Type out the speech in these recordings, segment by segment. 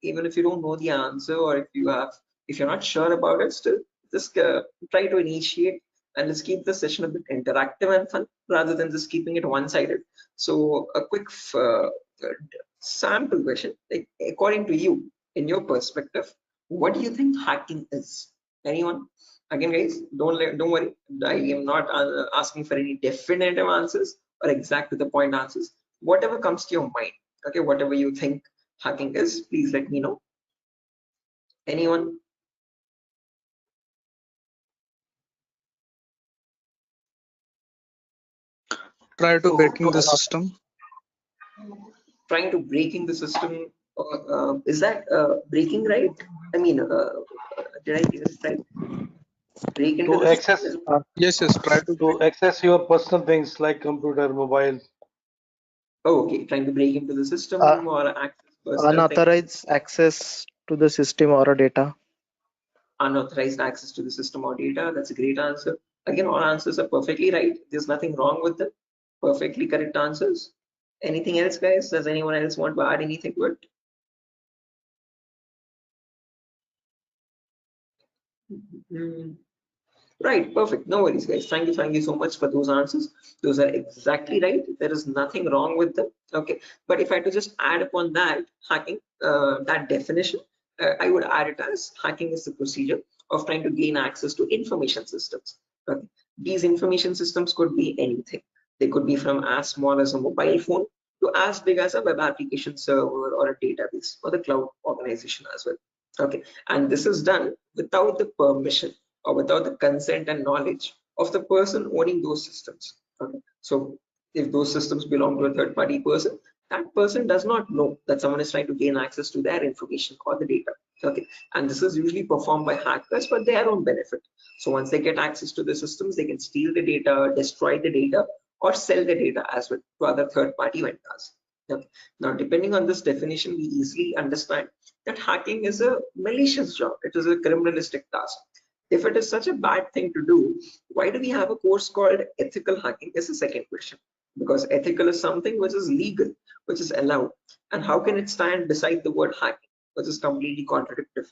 even if you don't know the answer, or if you're not sure about it, still just try to initiate, and let's keep the session a bit interactive and fun rather than just keeping it one-sided. So a quick sample question, like according to you, in your perspective, what do you think hacking is? Anyone? Again, guys, don't worry. I am not asking for any definitive answers or exact to the point answers. Whatever comes to your mind, okay, whatever you think hacking is, please let me know. Anyone? Try to breaking the system. Trying to breaking the system. Is that breaking right? I mean, did I get it right? Break into To the system access Yes, try to to access your personal things like computer, mobile. oh, okay, trying to break into the system Uh, or access personal things. Unauthorized access to the system or data. Unauthorized access to the system or data. That's a great answer. Again, all answers are perfectly right. There's nothing wrong with them. Perfectly correct answers. Anything else, guys? Does anyone else want to add anything to it? Right, perfect. No worries, guys. Thank you so much for those answers. Those are exactly right. There is nothing wrong with them. Okay, but if I had to just add upon that hacking, that definition, I would add it as hacking is the procedure of trying to gain access to information systems. Okay, these information systems could be anything. They could be from as small as a mobile phone to as big as a web application server or a database or the cloud organization as well. Okay, and this is done without the permission or without the consent and knowledge of the person owning those systems. Okay, so if those systems belong to a third-party person, that person does not know that someone is trying to gain access to their information or the data. Okay, and this is usually performed by hackers for their own benefit. So once they get access to the systems, they can steal the data, destroy the data, or sell the data as well to other third-party vendors. Okay. Now, depending on this definition, we easily understand that hacking is a malicious job. It is a criminalistic task. If it is such a bad thing to do, why do we have a course called ethical hacking? Is the second question. Because ethical is something which is legal, which is allowed. And how can it stand beside the word hacking, which is completely contradictory?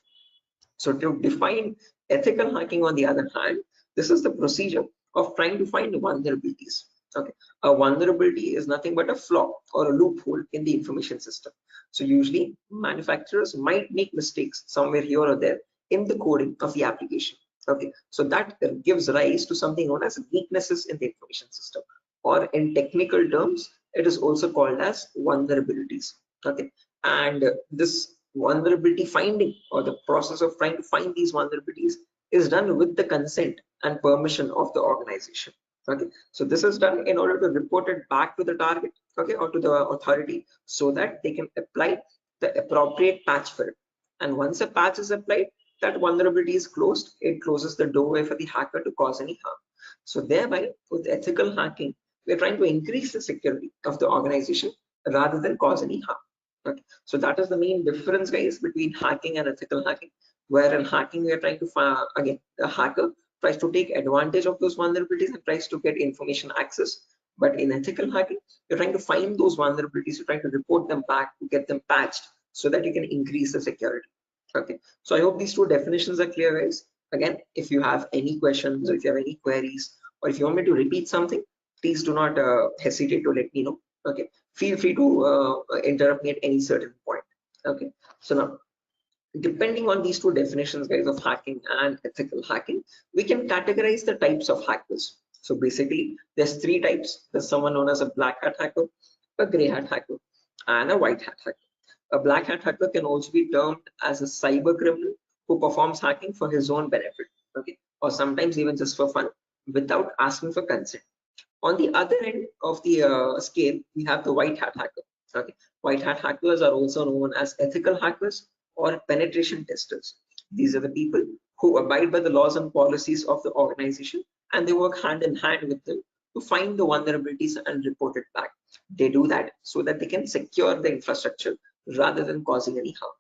So to define ethical hacking, on the other hand, this is the procedure of trying to find vulnerabilities. Okay, a vulnerability is nothing but a flaw or a loophole in the information system. So usually manufacturers might make mistakes somewhere here or there in the coding of the application. Okay, so that gives rise to something known as weaknesses in the information system, or in technical terms, it is also called as vulnerabilities. Okay, and this vulnerability finding, or the process of trying to find these vulnerabilities, is done with the consent and permission of the organization. Okay, so this is done in order to report it back to the target, okay, or to the authority, so that they can apply the appropriate patch for it. And once a patch is applied, that vulnerability is closed. It closes the doorway for the hacker to cause any harm. So thereby, with ethical hacking, we're trying to increase the security of the organization rather than cause any harm. Okay, so that is the main difference, guys, between hacking and ethical hacking. Where in hacking, we are trying to find, again, the hacker tries to take advantage of those vulnerabilities and tries to get information access. But in ethical hacking, you're trying to find those vulnerabilities, you're trying to report them back to get them patched so that you can increase the security. Okay, so I hope these two definitions are clear, guys. Again, if you have any questions, or if you have any queries, or if you want me to repeat something, please do not hesitate to let me know. Okay, feel free to interrupt me at any certain point. Okay, so now, depending on these two definitions, guys, of hacking and ethical hacking, we can categorize the types of hackers. So basically, there's three types. There's someone known as a black hat hacker, a gray hat hacker, and a white hat hacker. A black hat hacker can also be termed as a cyber criminal who performs hacking for his own benefit, okay, or sometimes even just for fun, without asking for consent. On the other end of the scale, we have the white hat hacker. Okay, white hat hackers are also known as ethical hackers or penetration testers. These are the people who abide by the laws and policies of the organization, and they work hand in hand with them to find the vulnerabilities and report it back. They do that so that they can secure the infrastructure rather than causing any harm.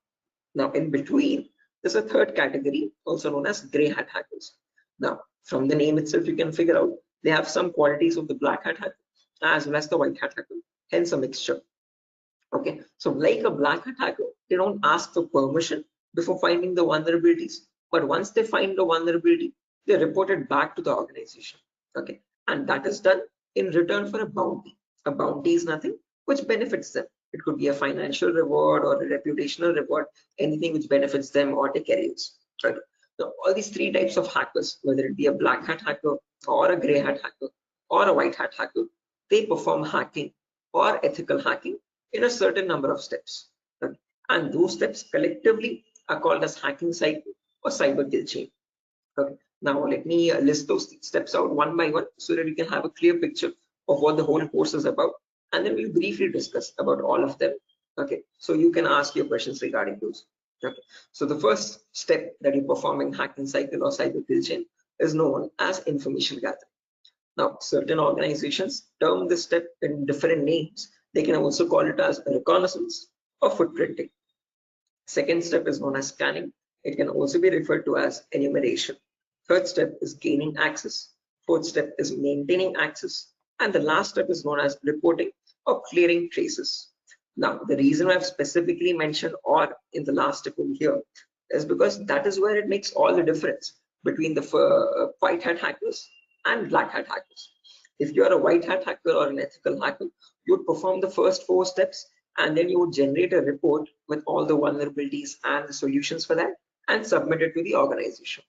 Now, in between, there's a third category, also known as gray hat hackers. Now, from the name itself, you can figure out they have some qualities of the black hat hacker as well as the white hat hacker, hence a mixture. Okay, so like a black hat hacker, they don't ask for permission before finding the vulnerabilities, but once they find the vulnerability, they report it back to the organization. Okay, and that is done in return for a bounty. A bounty is nothing which benefits them. It could be a financial reward or a reputational reward, anything which benefits them or their careers. Right. Now, all these three types of hackers, whether it be a black hat hacker or a gray hat hacker or a white hat hacker, they perform hacking or ethical hacking in a certain number of steps. Okay. And those steps collectively are called as hacking cycle or cyber kill chain. Okay. Now let me list those steps out one by one so that you can have a clear picture of what the whole course is about, and then we'll briefly discuss about all of them. Okay, so you can ask your questions regarding those. Okay, so the first step that you perform in hacking cycle or cyber kill chain is known as information gathering. Now, certain organizations term this step in different names. They can also call it as reconnaissance or footprinting. Second step is known as scanning. It can also be referred to as enumeration. Third step is gaining access. Fourth step is maintaining access. And the last step is known as reporting or clearing traces. Now, the reason I've specifically mentioned "or" in the last step over here is because that is where it makes all the difference between the white hat hackers and black hat hackers. If you are a white hat hacker or an ethical hacker, you would perform the first 4 steps, and then you would generate a report with all the vulnerabilities and the solutions for that and submit it to the organization.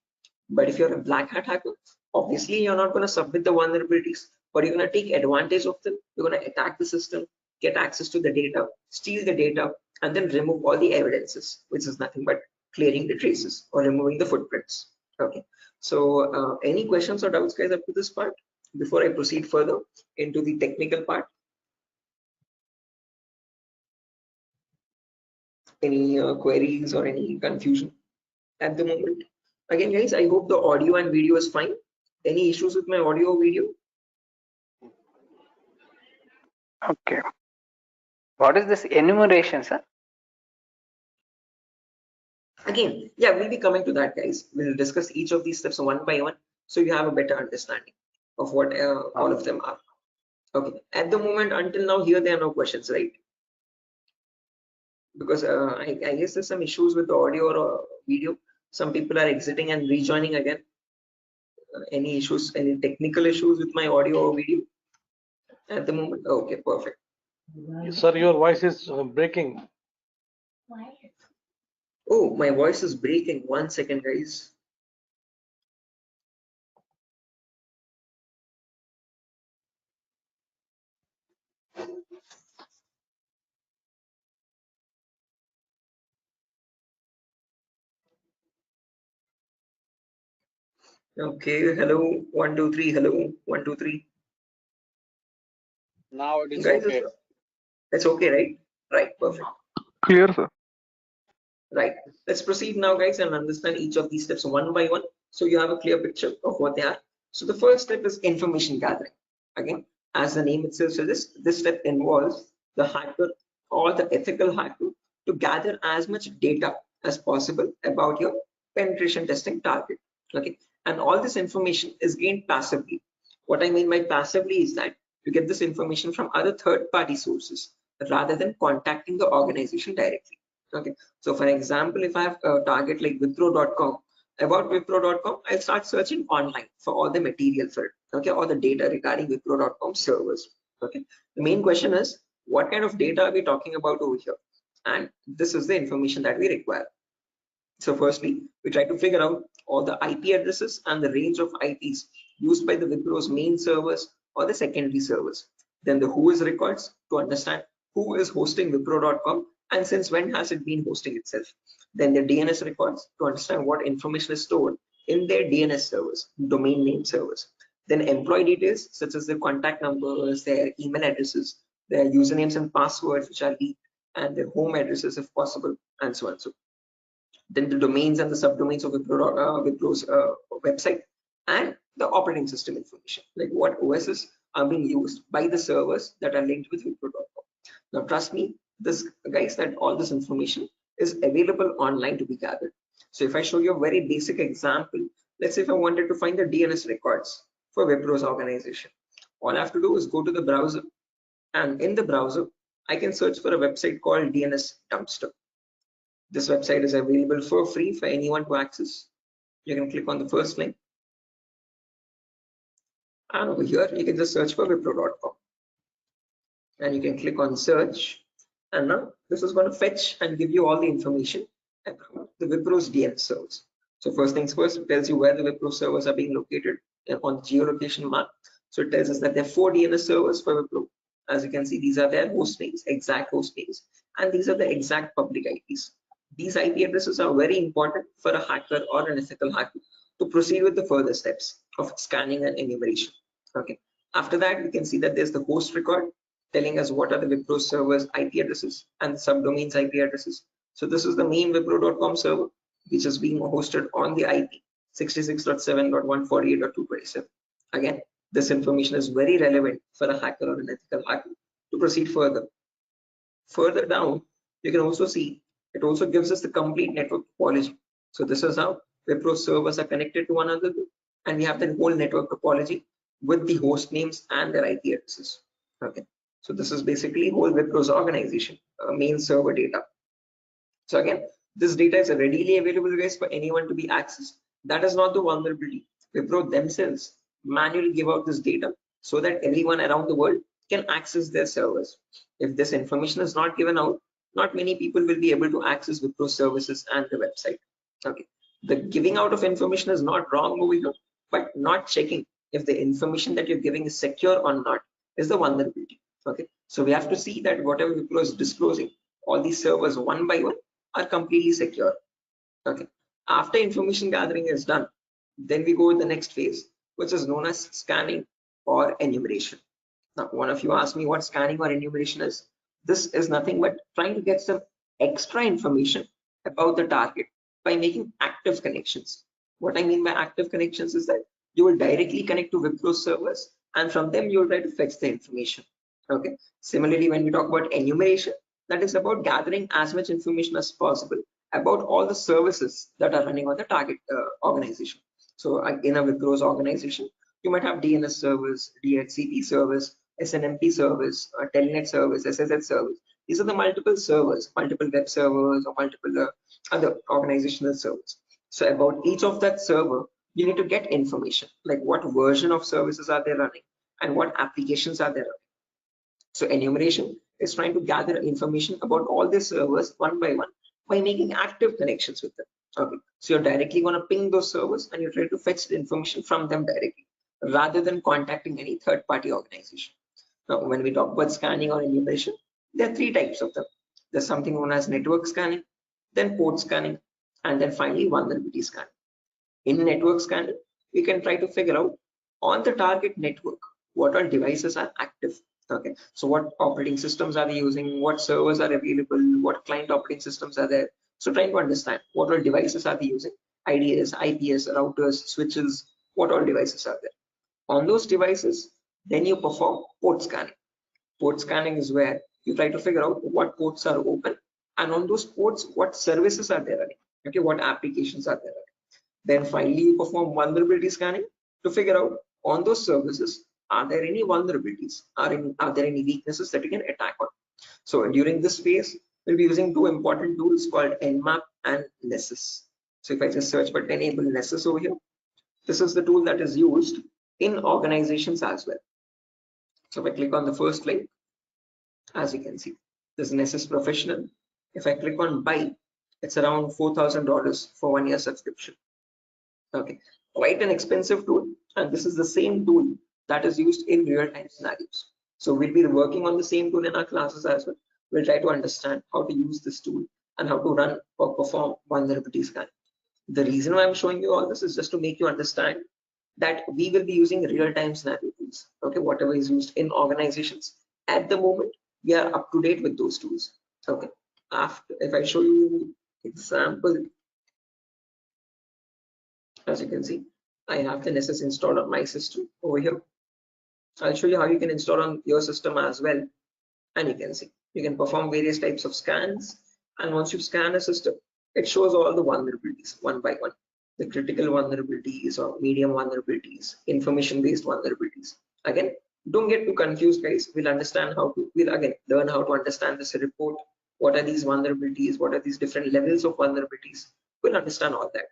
But if you're a black hat hacker, obviously you're not going to submit the vulnerabilities, but you're going to take advantage of them. You're going to attack the system, get access to the data, steal the data, and then remove all the evidences, which is nothing but clearing the traces or removing the footprints. Okay, so any questions or doubts, guys, up to this part before I proceed further into the technical part? Any queries or any confusion at the moment? Again, guys, I hope the audio and video is fine. Any issues with my audio or video? Okay. What is this enumeration, sir? Again, yeah, we'll be coming to that, guys. We'll discuss each of these steps one by one so you have a better understanding of what all of them are. Okay, at the moment, until now, here there are no questions, right? Because I guess there's some issues with the audio or video. Some people are exiting and rejoining again. Any issues, any technical issues with my audio or video at the moment? Okay, perfect. Sir, your voice is breaking. Oh, my voice is breaking. 1 second, guys. Okay, hello, 1 2 3, hello, 1 2 3. Now it is Guys, okay. it's okay, right? Right, perfect. Clear, sir. Right, let's proceed now, guys, and understand each of these steps one by one so you have a clear picture of what they are. So the first step is information gathering. Again, as the name itself suggests, this step involves the hacker or the ethical hacker to gather as much data as possible about your penetration testing target. Okay, and all this information is gained passively. What I mean by passively is that you get this information from other third-party sources rather than contacting the organization directly. Okay, so for example, if I have a target like Wipro.com, about Wipro.com, I'll start searching online for all the material for it, okay, all the data regarding Wipro.com servers. Okay, the main question is, what kind of data are we talking about over here? And this is the information that we require. So firstly, we try to figure out all the IP addresses and the range of IPs used by the Wipro's main servers or the secondary servers. Then the who is records to understand who is hosting Wipro.com and since when has it been hosting itself. Then the DNS records to understand what information is stored in their DNS servers, domain name servers. Then employee details such as their contact numbers, their email addresses, their usernames and passwords which are leaked, and their home addresses if possible, and so on. So then the domains and the subdomains of Wipro's website, and the operating system information, like what OSs are being used by the servers that are linked with Wipro.com. Now, trust me, this guys, that all this information is available online to be gathered. So if I show you a very basic example, let's say if I wanted to find the DNS records for Wipro's organization, all I have to do is go to the browser, and in the browser, I can search for a website called DNS Dumpster. This website is available for free for anyone to access. You can click on the first link. And over here, you can just search for wipro.com. And you can click on search. And now this is going to fetch and give you all the information about the Wipro's DNS servers. So first things first, it tells you where the Wipro servers are being located on the geolocation map. So it tells us that there are 4 DNS servers for Wipro. As you can see, these are their host names, exact host names, and these are the exact public IPs. These IP addresses are very important for a hacker or an ethical hacker to proceed with the further steps of scanning and enumeration. Okay. After that, we can see that there's the host record telling us what are the Wipro servers IP addresses and the subdomains IP addresses. So this is the main wipro.com server, which is being hosted on the IP 66.7.148.227. Again, this information is very relevant for a hacker or an ethical hacker to proceed further. Further down, you can also see it also gives us the complete network topology. So this is how Wipro servers are connected to one another, and we have the whole network topology with the host names and their IP addresses. Okay, so this is basically whole Wipro's organization, main server data. So again, this data is readily available, guys, for anyone to be accessed. That is not the vulnerability. Wipro themselves manually give out this data so that everyone around the world can access their servers. If this information is not given out, not many people will be able to access Wipro services and the website. Okay, the giving out of information is not wrong over here, but not checking if the information that you're giving is secure or not is the vulnerability. Okay, so we have to see that whatever Wipro is disclosing, all these servers one by one are completely secure. Okay, after information gathering is done, then we go to the next phase, which is known as scanning or enumeration. Now, one of you asked me what scanning or enumeration is. This is nothing but trying to get some extra information about the target by making active connections. What I mean by active connections is that you will directly connect to Wipro servers, and from them you will try to fetch the information. Okay. Similarly, when we talk about enumeration, that is about gathering as much information as possible about all the services that are running on the target organization. So in a Wipro's organization, you might have DNS servers, DHCP servers, SNMP servers, Telnet servers, SSH servers. These are the multiple servers, multiple web servers, or multiple other organizational servers. So about each of that server, you need to get information, like what version of services are they running and what applications are they running. So enumeration is trying to gather information about all the servers one by one by making active connections with them. Okay, so you're directly going to ping those servers and you try to fetch the information from them directly rather than contacting any third-party organization. Now, when we talk about scanning or enumeration, there are 3 types of them. There's something known as network scanning, then port scanning, and then finally vulnerability scanning. In network scanning, we can try to figure out on the target network what all devices are active. Okay, so what operating systems are they using, what servers are available, what client operating systems are there. So trying to understand what all devices are they using, IDS, IPS, routers, switches, what all devices are there. On those devices, then you perform port scanning. Port scanning is where you try to figure out what ports are open, and on those ports, what services are there running. Okay, what applications are there running. Then finally, you perform vulnerability scanning to figure out on those services, are there any vulnerabilities? Are there any weaknesses that you can attack on? So during this phase, we'll be using 2 important tools called Nmap and Nessus. So if I just search for enable Nessus over here, this is the tool that is used in organizations as well. So if I click on the first link, as you can see, this is Nessus Professional. If I click on buy, it's around $4,000 for 1 year subscription. Okay, quite an expensive tool, and this is the same tool that is used in real-time scenarios. So we'll be working on the same tool in our classes as well. We'll try to understand how to use this tool and how to run or perform vulnerability scanning. The reason why I'm showing you all this is just to make you understand that we will be using real-time scenario tools. Okay, whatever is used in organizations at the moment, we are up to date with those tools. Okay, after if I show you example, as you can see, I have the Nessus installed on my system over here. I'll show you how you can install on your system as well, and you can see you can perform various types of scans, and once you scan a system, it shows all the vulnerabilities one by one, the critical vulnerabilities or medium vulnerabilities, information based vulnerabilities. Again, Don't get too confused, guys. We'll again learn how to understand this report. What are these vulnerabilities? What are these different levels of vulnerabilities? We'll understand all that.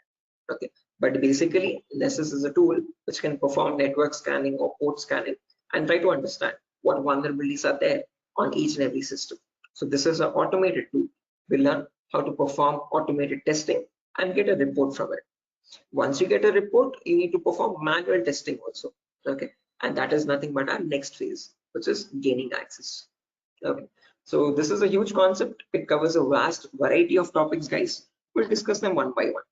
Okay. But basically, Nessus is a tool which can perform network scanning or port scanning and try to understand what vulnerabilities are there on each and every system. So this is an automated tool. We'll learn how to perform automated testing and get a report from it. Once you get a report, you need to perform manual testing also. Okay. And that is nothing but our next phase, which is gaining access. Okay. So this is a huge concept. It covers a vast variety of topics, guys. We'll discuss them one by one.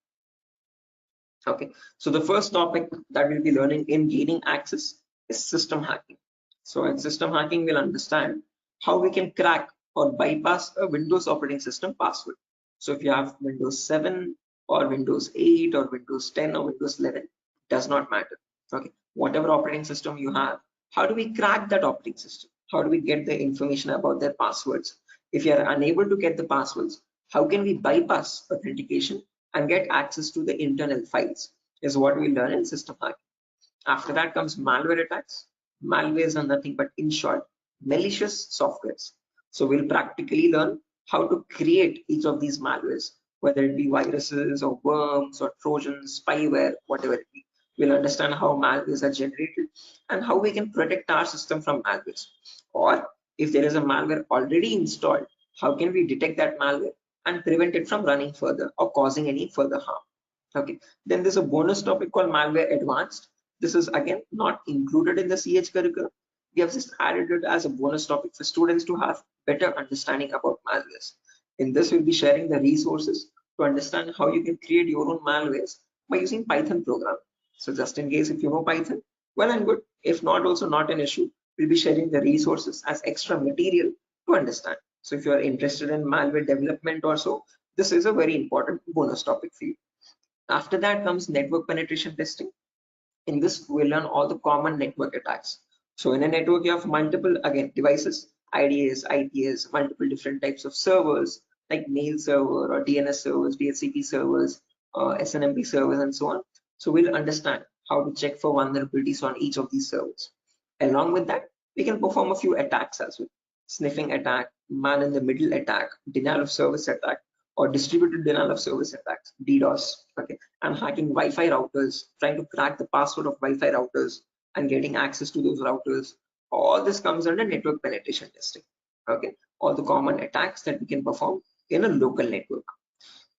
Okay, so the first topic that we'll be learning in gaining access is system hacking. So in system hacking, we'll understand how we can crack or bypass a Windows operating system password. So if you have Windows 7 or Windows 8 or Windows 10 or Windows 11, does not matter. Okay, whatever operating system you have, how do we crack that operating system? How do we get the information about their passwords? If you are unable to get the passwords, how can we bypass authentication and get access to the internal files is what we learn in system hacking. After that comes malware attacks. Malwares are nothing but, in short, malicious softwares. So we'll practically learn how to create each of these malwares, whether it be viruses or worms or trojans, spyware, whatever it be. We'll understand how malwares are generated and how we can protect our system from malwares. Or if there is a malware already installed, how can we detect that malware and prevent it from running further or causing any further harm. Okay, then there's a bonus topic called malware advanced. This is again not included in the CH curriculum. We have just added it as a bonus topic for students to have better understanding about malwares. In this, we'll be sharing the resources to understand how you can create your own malwares by using Python program. So just in case if you know Python, well and good. If not, also not an issue. We'll be sharing the resources as extra material to understand. So if you are interested in malware development also, this is a very important bonus topic for you. After that comes network penetration testing. In this, we'll learn all the common network attacks. So in a network, you have multiple, again, devices, IDS, IPS, multiple different types of servers like mail server or DNS servers, DHCP servers, SNMP servers, and so on. So we'll understand how to check for vulnerabilities on each of these servers. Along with that, we can perform a few attacks as well. Sniffing attack, man in the middle attack, denial of service attack, or distributed denial of service attacks, DDoS. Okay, and hacking Wi-Fi routers, trying to crack the password of Wi-Fi routers and getting access to those routers. All this comes under network penetration testing. Okay, all the common attacks that we can perform in a local network.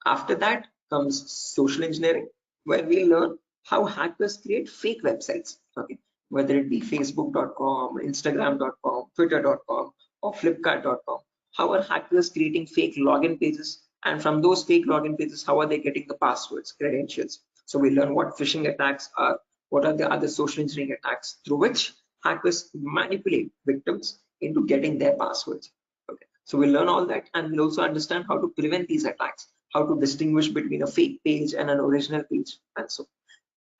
After that comes social engineering, where we learn how hackers create fake websites. Okay, whether it be facebook.com, instagram.com, twitter.com, or flipkart.com. How are hackers creating fake login pages? And from those fake login pages, how are they getting the passwords, credentials? So we learn what phishing attacks are, what are the other social engineering attacks through which hackers manipulate victims into getting their passwords. Okay, so we learn all that, and we'll also understand how to prevent these attacks, how to distinguish between a fake page and an original page, and so.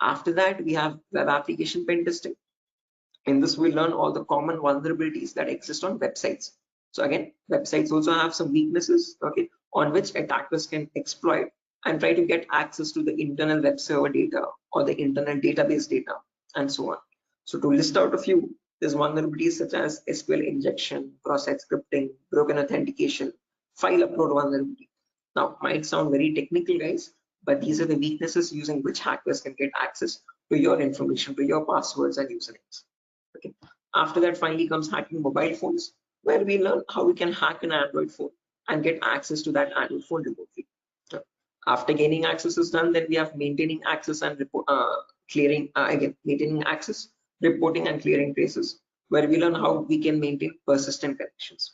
After that, we have web application pen testing. In this, we learn all the common vulnerabilities that exist on websites. So again, websites also have some weaknesses, okay, on which attackers can exploit and try to get access to the internal web server data or the internal database data, and so on. So to list out a few, there's vulnerabilities such as SQL injection, cross-site scripting, broken authentication, file upload vulnerability. Now, might sound very technical, guys, but these are the weaknesses using which hackers can get access to your information, to your passwords and usernames. Okay. After that, finally comes hacking mobile phones, where we learn how we can hack an Android phone and get access to that Android phone remotely. After gaining access is done, then we have maintaining access and maintaining access, reporting and clearing traces, where we learn how we can maintain persistent connections.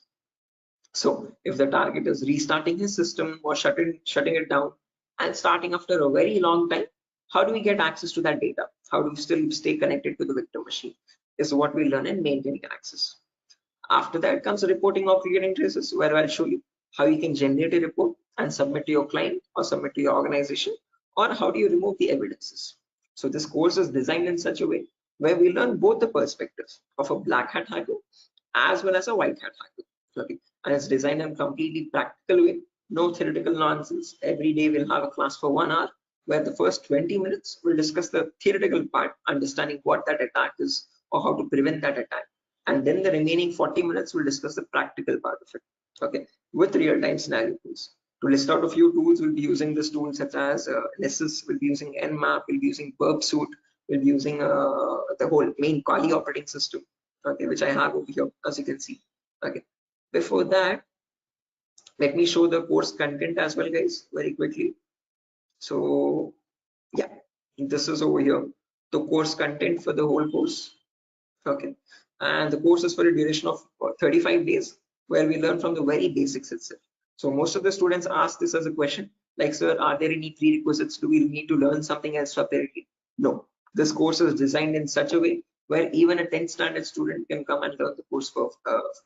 So if the target is restarting his system or shutting it down and starting after a very long time, how do we get access to that data? How do we still stay connected to the victim machine? Is what we learn in maintaining access. After that comes reporting or clearing traces, where I'll show you how you can generate a report and submit to your client or submit to your organization, or how do you remove the evidences. So this course is designed in such a way where we learn both the perspectives of a black hat hacker as well as a white hat hacker. Okay. And it's designed in a completely practical way, no theoretical nonsense. Every day we'll have a class for 1 hour, where the first 20 minutes we'll discuss the theoretical part, understanding what that attack is or how to prevent that attack. and then the remaining 40 minutes we'll discuss the practical part of it, okay, with real-time scenario tools. To list out a few tools, we'll be using this tool such as Nessus, we'll be using Nmap, we'll be using Burpsuit, we'll be using the whole main Kali operating system, okay, which I have over here, as you can see. Okay, before that, let me show the course content as well, guys, very quickly. So yeah, this is over here, the course content for the whole course. Okay, and the course is for a duration of 35 days, where we learn from the very basics itself. So most of the students ask this as a question, like, sir, are there any prerequisites? Do we need to learn something else separately? No, this course is designed in such a way where even a 10th standard student can come and learn the course for,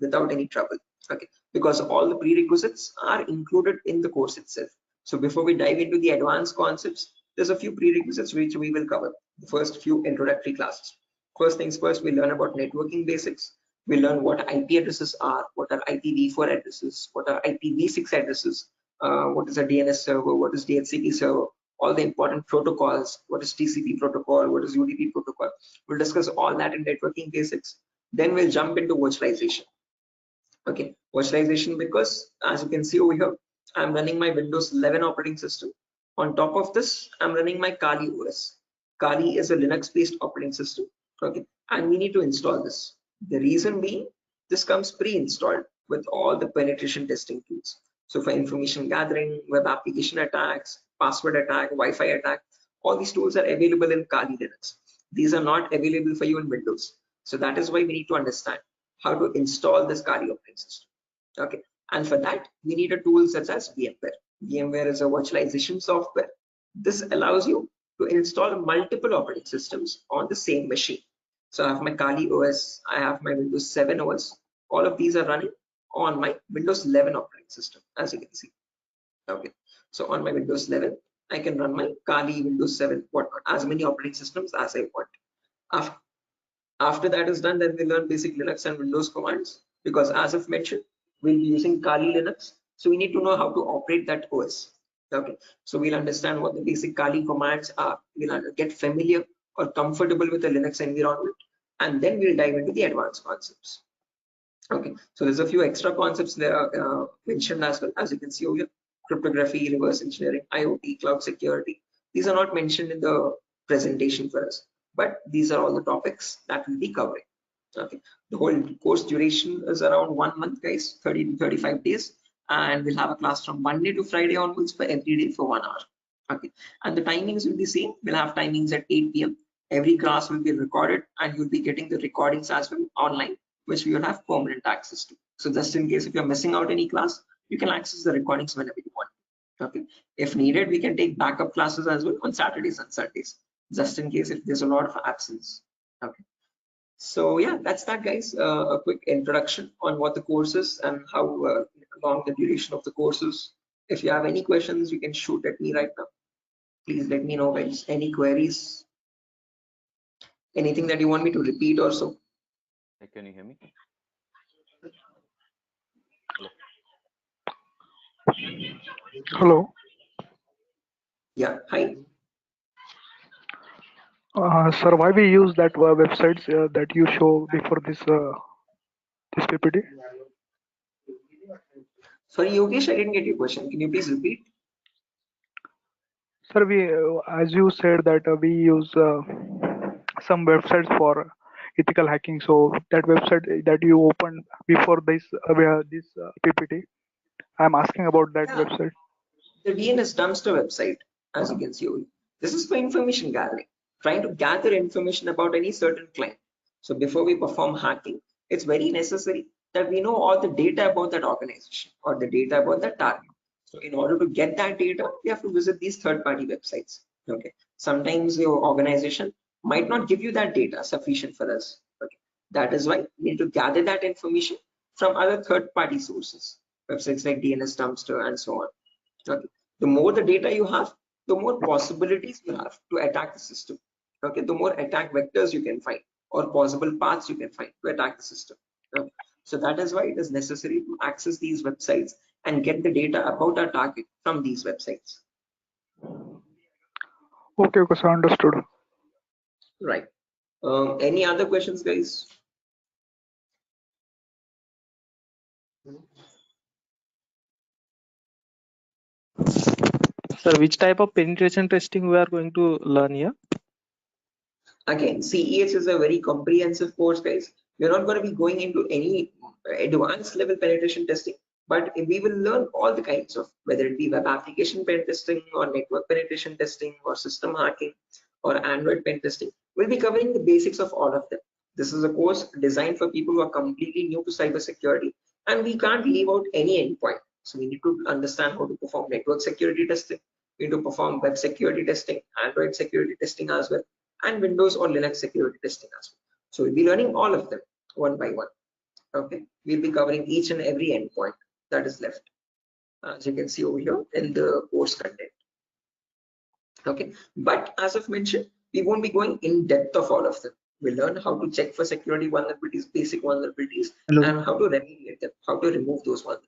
without any trouble. Okay, because all the prerequisites are included in the course itself. So before we dive into the advanced concepts, there's a few prerequisites which we will cover. The first few introductory classes. First things first, we learn about networking basics. We learn what IP addresses are, what are IPv4 addresses, what are IPv6 addresses, what is a DNS server, what is DHCP server, all the important protocols, what is TCP protocol, what is UDP protocol. We'll discuss all that in networking basics. Then we'll jump into virtualization. Okay, virtualization, because as you can see over here, I'm running my Windows 11 operating system. On top of this, I'm running my Kali OS. Kali is a Linux-based operating system. Okay, and we need to install this. The reason being, this comes pre-installed with all the penetration testing tools. So for information gathering, web application attacks, password attack, Wi-Fi attack, all these tools are available in Kali Linux. These are not available for you in Windows. So that is why we need to understand how to install this Kali operating system. Okay, and for that we need a tool such as VMware. VMware is a virtualization software. This allows you to install multiple operating systems on the same machine. So I have my Kali OS, I have my Windows 7 OS. All of these are running on my Windows 11 operating system, as you can see. Okay, so on my Windows 11, I can run my Kali, Windows 7, whatnot, as many operating systems as I want. After that is done, then we learn basic Linux and Windows commands, because as I've mentioned, we'll be using Kali Linux. So we need to know how to operate that OS. Okay, so we'll understand what the basic Kali commands are. We'll get familiar or comfortable with the Linux environment, and then we'll dive into the advanced concepts. Okay, so there's a few extra concepts there mentioned as well, as you can see over here: cryptography, reverse engineering, IoT, cloud security. These are not mentioned in the presentation for us, but these are all the topics that we'll be covering. Okay, the whole course duration is around 1 month, guys, 30 to 35 days, and we'll have a class from Monday to Friday onwards for every day for 1 hour. Okay, and the timings will be same. We'll have timings at 8 p.m. Every class will be recorded, and you'll be getting the recordings as well online, which we will have permanent access to. So just in case if you're missing out any class, you can access the recordings whenever you want. Okay, if needed, we can take backup classes as well on Saturdays and Sundays, just in case if there's a lot of absence. Okay, so yeah, that's that, guys. A quick introduction on what the course is and how long the duration of the course is. If you have any questions, you can shoot at me right now. Please let me know, guys. Any queries, anything that you want me to repeat or so. Can you hear me? Hello. Yeah, hi. Sir, why we use that websites that you show before this PPT? Sorry, Yogesh, I didn't get your question. Can you please repeat? Sir, we as you said that we use some websites for ethical hacking. So that website that you opened before this PPT, I'm asking about that Yeah, website. the DNS dumpster website, as you can see over here. This is for information gathering, trying to gather information about any certain client. So before we perform hacking, it's very necessary that we know all the data about that organization or the data about that target. So in order to get that data, we have to visit these third-party websites. Okay, sometimes your organization might not give you that data sufficient for us. Okay, that is why we need to gather that information from other third-party sources, websites like DNS dumpster and so on. Okay, the more the data you have, the more possibilities you have to attack the system. Okay, the more attack vectors you can find or possible paths you can find to attack the system. Okay, so that is why it is necessary to access these websites and get the data about our target from these websites. Okay, sir, understood. Right. Any other questions, guys? Sir, which type of penetration testing we are going to learn here? Again, CEH is a very comprehensive course, guys. We're not going to be going into any advanced level penetration testing, but we will learn all the kinds of, whether it be web application pen testing or network penetration testing or system hacking or Android pen testing. We'll be covering the basics of all of them. This is a course designed for people who are completely new to cybersecurity, and we can't leave out any endpoint. So we need to understand how to perform network security testing, we need to perform web security testing, Android security testing as well, and Windows or Linux security testing as well. So we'll be learning all of them one by one. Okay, we'll be covering each and every endpoint that is left, as you can see over here in the course content. Okay, but as I've mentioned, we won't be going in depth of all of them. We'll learn how to check for security vulnerabilities, basic vulnerabilities, and how to remediate them, how to remove those vulnerabilities.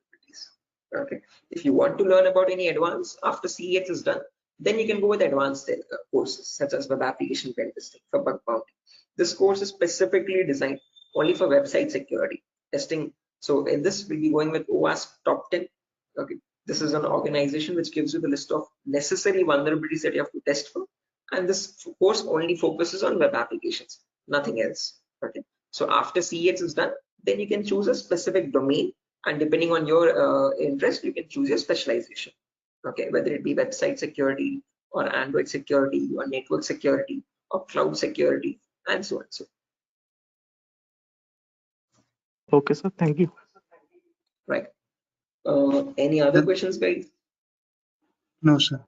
Okay, if you want to learn about any advanced after CEH is done, then you can go with advanced courses such as web application pen testing for bug bounty. This course is specifically designed only for website security testing. So in this, we'll be going with OWASP Top 10. Okay, this is an organization which gives you the list of necessary vulnerabilities that you have to test for, and this course only focuses on web applications, nothing else. Okay, so after CEH is done, then you can choose a specific domain, and depending on your interest, you can choose your specialization. Okay, whether it be website security or Android security or network security or cloud security and so on. So Okay, sir. Thank you. right. Any other questions, guys? No, sir.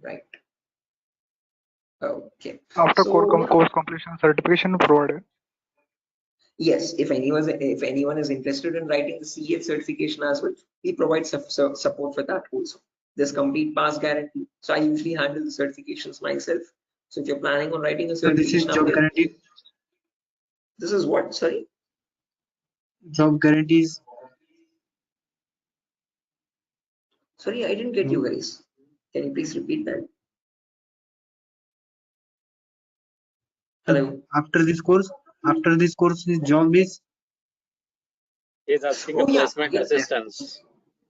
Right. Okay. After So course completion, certification provided. yes, if anyone is interested in writing the CEH certification as well, we provide support for that also. There's complete pass guarantee. So I usually handle the certifications myself. So if you're planning on writing a So this is certification, job guarantee. this is what? Sorry. Job guarantees. Sorry, I didn't get you guys. Can you please repeat that? Hello. After this course, his job is. He's asking Oh a yeah, placement assistance.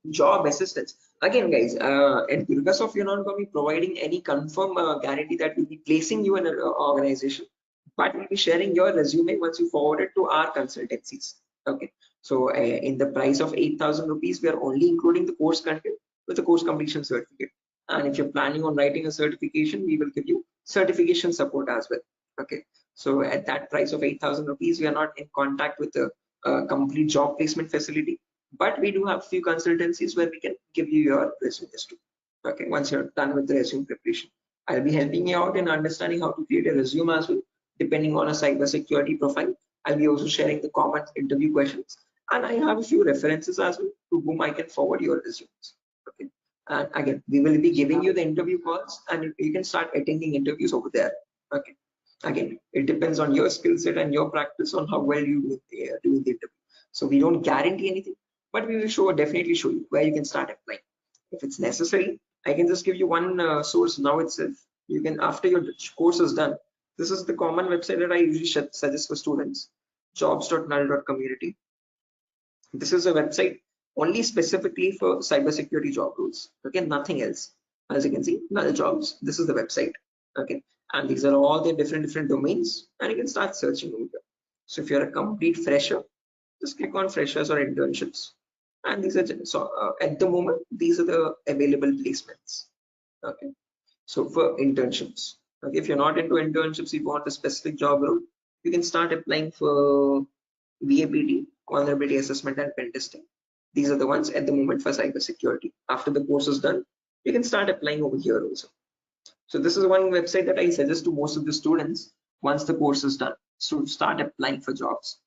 job assistance. Again, guys, at Durgasoft, you're not going to be providing any confirm guarantee that we'll be placing you in an organization, but we'll be sharing your resume once you forward it to our consultancies. Okay, so in the price of 8,000 rupees, we are only including the course content with the course completion certificate. And if you're planning on writing a certification, we will give you certification support as well. Okay, so at that price of 8,000 rupees, we are not in contact with the complete job placement facility, but we do have few consultancies where we can give you your resumes too. Okay, once you're done with the resume preparation, I'll be helping you out in understanding how to create a resume as well, depending on a cybersecurity profile. I'll be also sharing the common interview questions, and I have a few references as well to whom I can forward your resumes. Okay, and again, we will be giving you the interview calls, and you can start attending interviews over there. Okay, again, it depends on your skill set and your practice on how well you do the interview. So we don't guarantee anything, but we will definitely show you where you can start applying. If it's necessary, I can just give you one source now itself. You can, after your course is done, this is the common website that I usually suggest for students, jobs.null.community. This is a website only specifically for cybersecurity job roles. Okay, nothing else. As you can see, null jobs. This is the website. Okay, and these are all the different domains, and you can start searching over here. So if you're a complete fresher, just click on freshers or internships, and these are at the moment these are the available placements. Okay, so for internships, okay, if you're not into internships, if you want a specific job role, you can start applying for VAPT, vulnerability assessment and pen testing. These are the ones at the moment for cybersecurity. After the course is done, you can start applying over here also. So this is one website that I suggest to most of the students once the course is done, so start applying for jobs.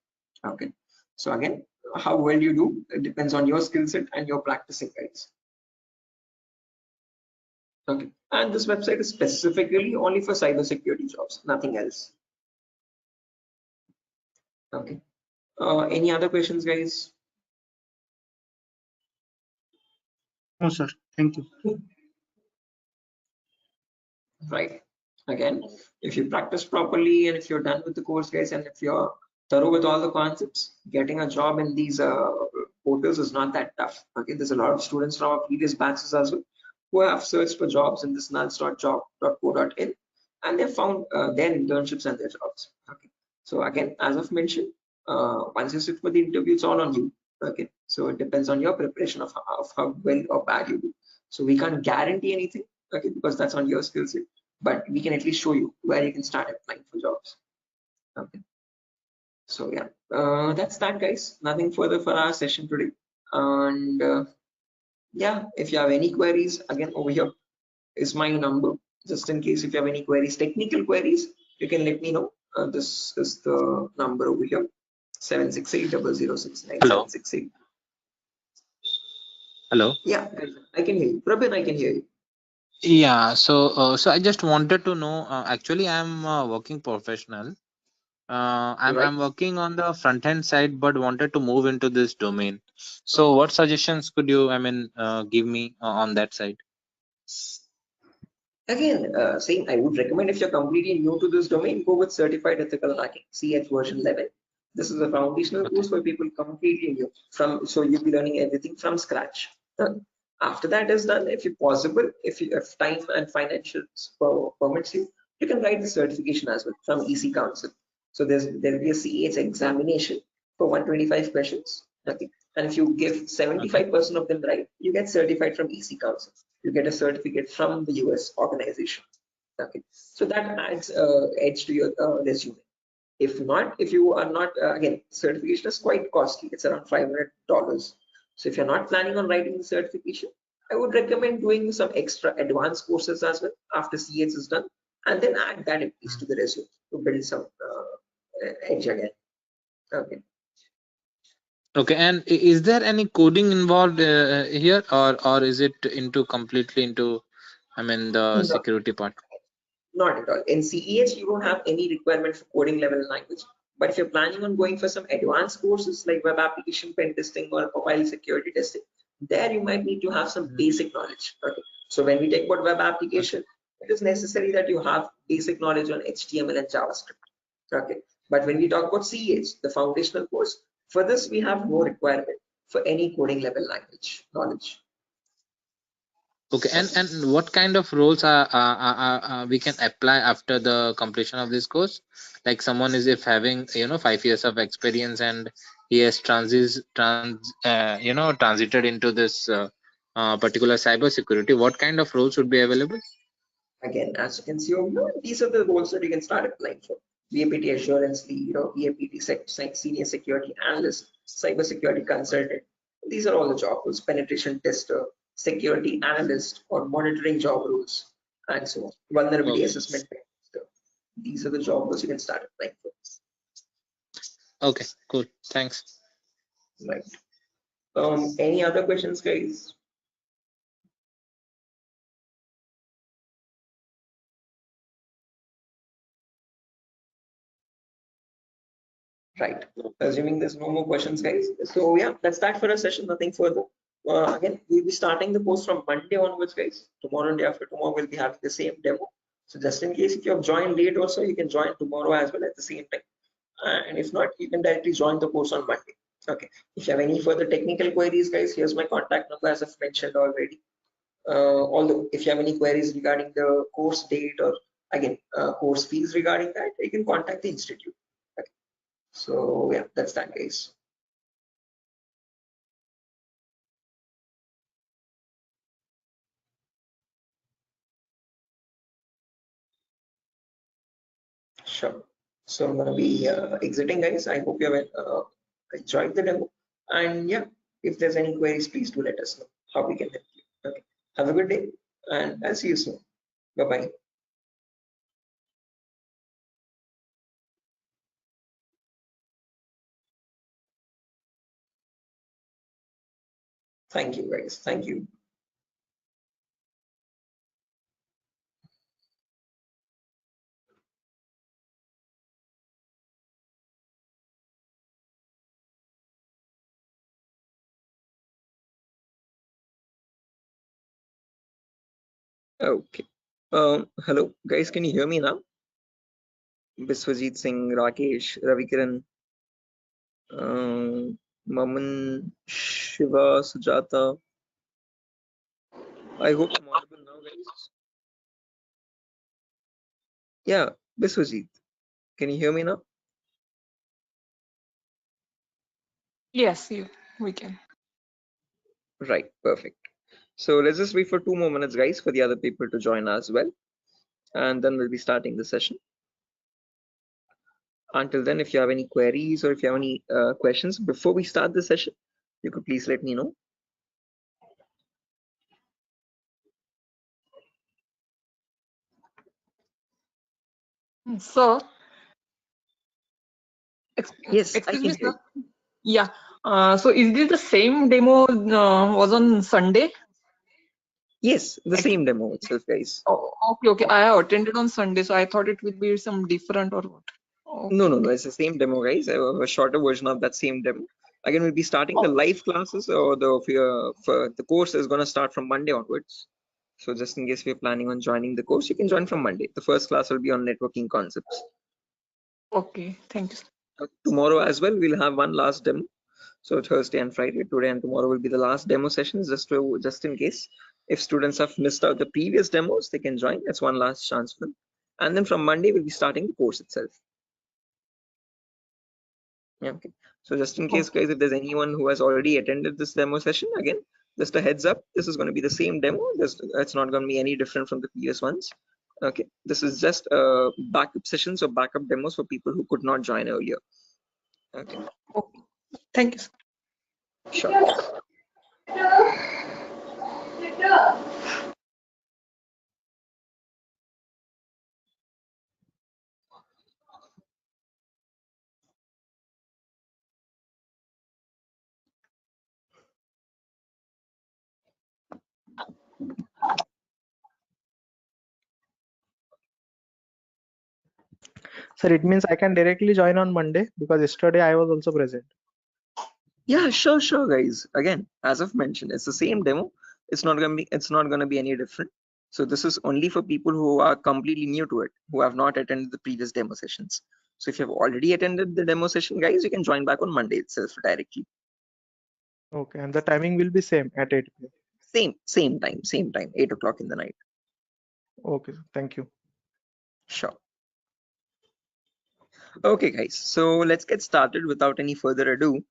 Okay, so again, how well you do, it depends on your skill set and your practicing, guys. Okay, and this website is specifically only for cybersecurity jobs, nothing else. Okay, any other questions, guys? No, sir. Thank you. Right, again, if you practice properly and if you're done with the course, guys, and if you're thorough with all the concepts, getting a job in these portals is not that tough. Okay, there's a lot of students from our previous batches as well who have searched for jobs in this nuls.job.co.in, and they found their internships and their jobs. Okay, so again, as I've mentioned, once you sit for the interview, it's all on you. Okay, so it depends on your preparation of how well or bad you do. So we can't guarantee anything, okay, because that's on your skill set, but we can at least show you where you can start applying for jobs. Okay, so yeah, that's that, guys. Nothing further for our session today. And yeah, if you have any queries, again, over here is my number. Just in case if you have any queries, technical queries, you can let me know. This is the number over here, 768-006-9768. Hello. Yeah, I can hear you. Prabin, I can hear you. Yeah, so I just wanted to know. Actually, I'm a working professional. I'm Right. I'm working on the front end side, but wanted to move into this domain. So, what suggestions could you, give me on that side? Again, same, I would recommend if you're completely new to this domain, go with Certified Ethical Hacking, CH version 11. This is a foundational course for people completely new so you'll be learning everything from scratch. After that is done, if possible, if you have time and financial permits you, you can write the certification as well from EC Council. So there'll be a CH examination for 125 questions. Okay. And if you give 75% of them right, you get certified from EC Council. You get a certificate from the US organization. Okay, so that adds edge to your resume. If not, if you are not, again, certification is quite costly. It's around $500. So if you're not planning on writing the certification, I would recommend doing some extra advanced courses as well after CH is done, and then add that at least to the resume to build some edge again. Okay. Okay, and is there any coding involved here, or is it into completely into, the No, security part? not at all. In CEH, you don't have any requirement for coding level language. But if you're planning on going for some advanced courses like web application pen testing or profile security testing, there you might need to have some basic knowledge. Okay. So when we talk about web application, it is necessary that you have basic knowledge on HTML and JavaScript. Okay. But when we talk about CEH, the foundational course, for this we have no requirement for any coding level language knowledge. Okay, and what kind of roles we can apply after the completion of this course? Like someone is if having 5 years of experience and he has transited into this particular cybersecurity, what kind of roles would be available? Again, as you can see over here, these are the roles that you can start applying for. VAPT assurance lead, VAPT senior security analyst, cybersecurity consultant. These are all the job roles. Penetration tester, security analyst, or monitoring job roles, and so on. Vulnerability Okay. assessment tester. These are the job roles you can start applying for. Okay, cool. Thanks. Right. Any other questions, guys? Right. Assuming there's no more questions, guys. So yeah, that's that for a session. Nothing further. Again, we'll be starting the course from Monday onwards, guys. Tomorrow and day after tomorrow, we'll be having the same demo. So just in case if you have joined late also, you can join tomorrow as well at the same time. And if not, you can directly join the course on Monday. Okay. If you have any further technical queries, guys, here's my contact number as I've mentioned already. Although if you have any queries regarding the course date or again course fees regarding that, you can contact the institute. Okay. So yeah, that's that, guys. Sure. So I'm gonna be exiting, guys. I hope you have enjoyed the demo. And yeah, if there's any queries, please do let us know how we can help you. Okay. Have a good day, and I'll see you soon. Bye bye. Thank you, guys. Thank you. Okay. Hello, guys. Can you hear me now? Biswajit Singh, Rakesh, Ravikiran. Maman, Shiva, Sujata. I hope I'm audible now, guys. Yeah, Biswajit, can you hear me now? Yes, we can. Right, perfect. So let's just wait for 2 more minutes, guys, for the other people to join as well. And then we'll be starting the session. Until then, if you have any queries or if you have any questions before we start the session, you could please let me know. So, Yes, I excuse can me, hear sir. you. Yeah. So is this the same demo was on Sunday? Yes, the same demo itself, guys. Oh, okay. I have attended on Sunday, so I thought it would be some different or what. No, Okay. it's the same demo, guys. A shorter version of that same demo. Again, we'll be starting the live classes, or for the course is going to start from Monday onwards. So just in case we're planning on joining the course, you can join from Monday. The first class will be on networking concepts. Okay, thank you, sir. Tomorrow as well, we'll have one last demo. So Thursday and Friday, today and tomorrow will be the last demo sessions, just in case if students have missed out the previous demos, they can join. That's one last chance for them. And then from Monday, we'll be starting the course itself. Yeah, okay. So just in case, guys, if there's anyone who has already attended this demo session, again, just a heads up, this is going to be the same demo. It's not going to be any different from the previous ones. Okay, this is just backup sessions or backup demos for people who could not join earlier. Okay. Okay. Thank you, sir. Sure. Sir, it means I can directly join on Monday because yesterday I was also present. Yeah, sure, guys. Again, as I've mentioned, it's the same demo. It's not gonna be any different. So this is only for people who are completely new to it, who have not attended the previous demo sessions. So if you have already attended the demo session, guys, you can join back on Monday itself directly. Okay, and the timing will be same at 8 p.m. Same time, 8 o'clock in the night. Okay, thank you. Sure. Okay, guys, so let's get started without any further ado.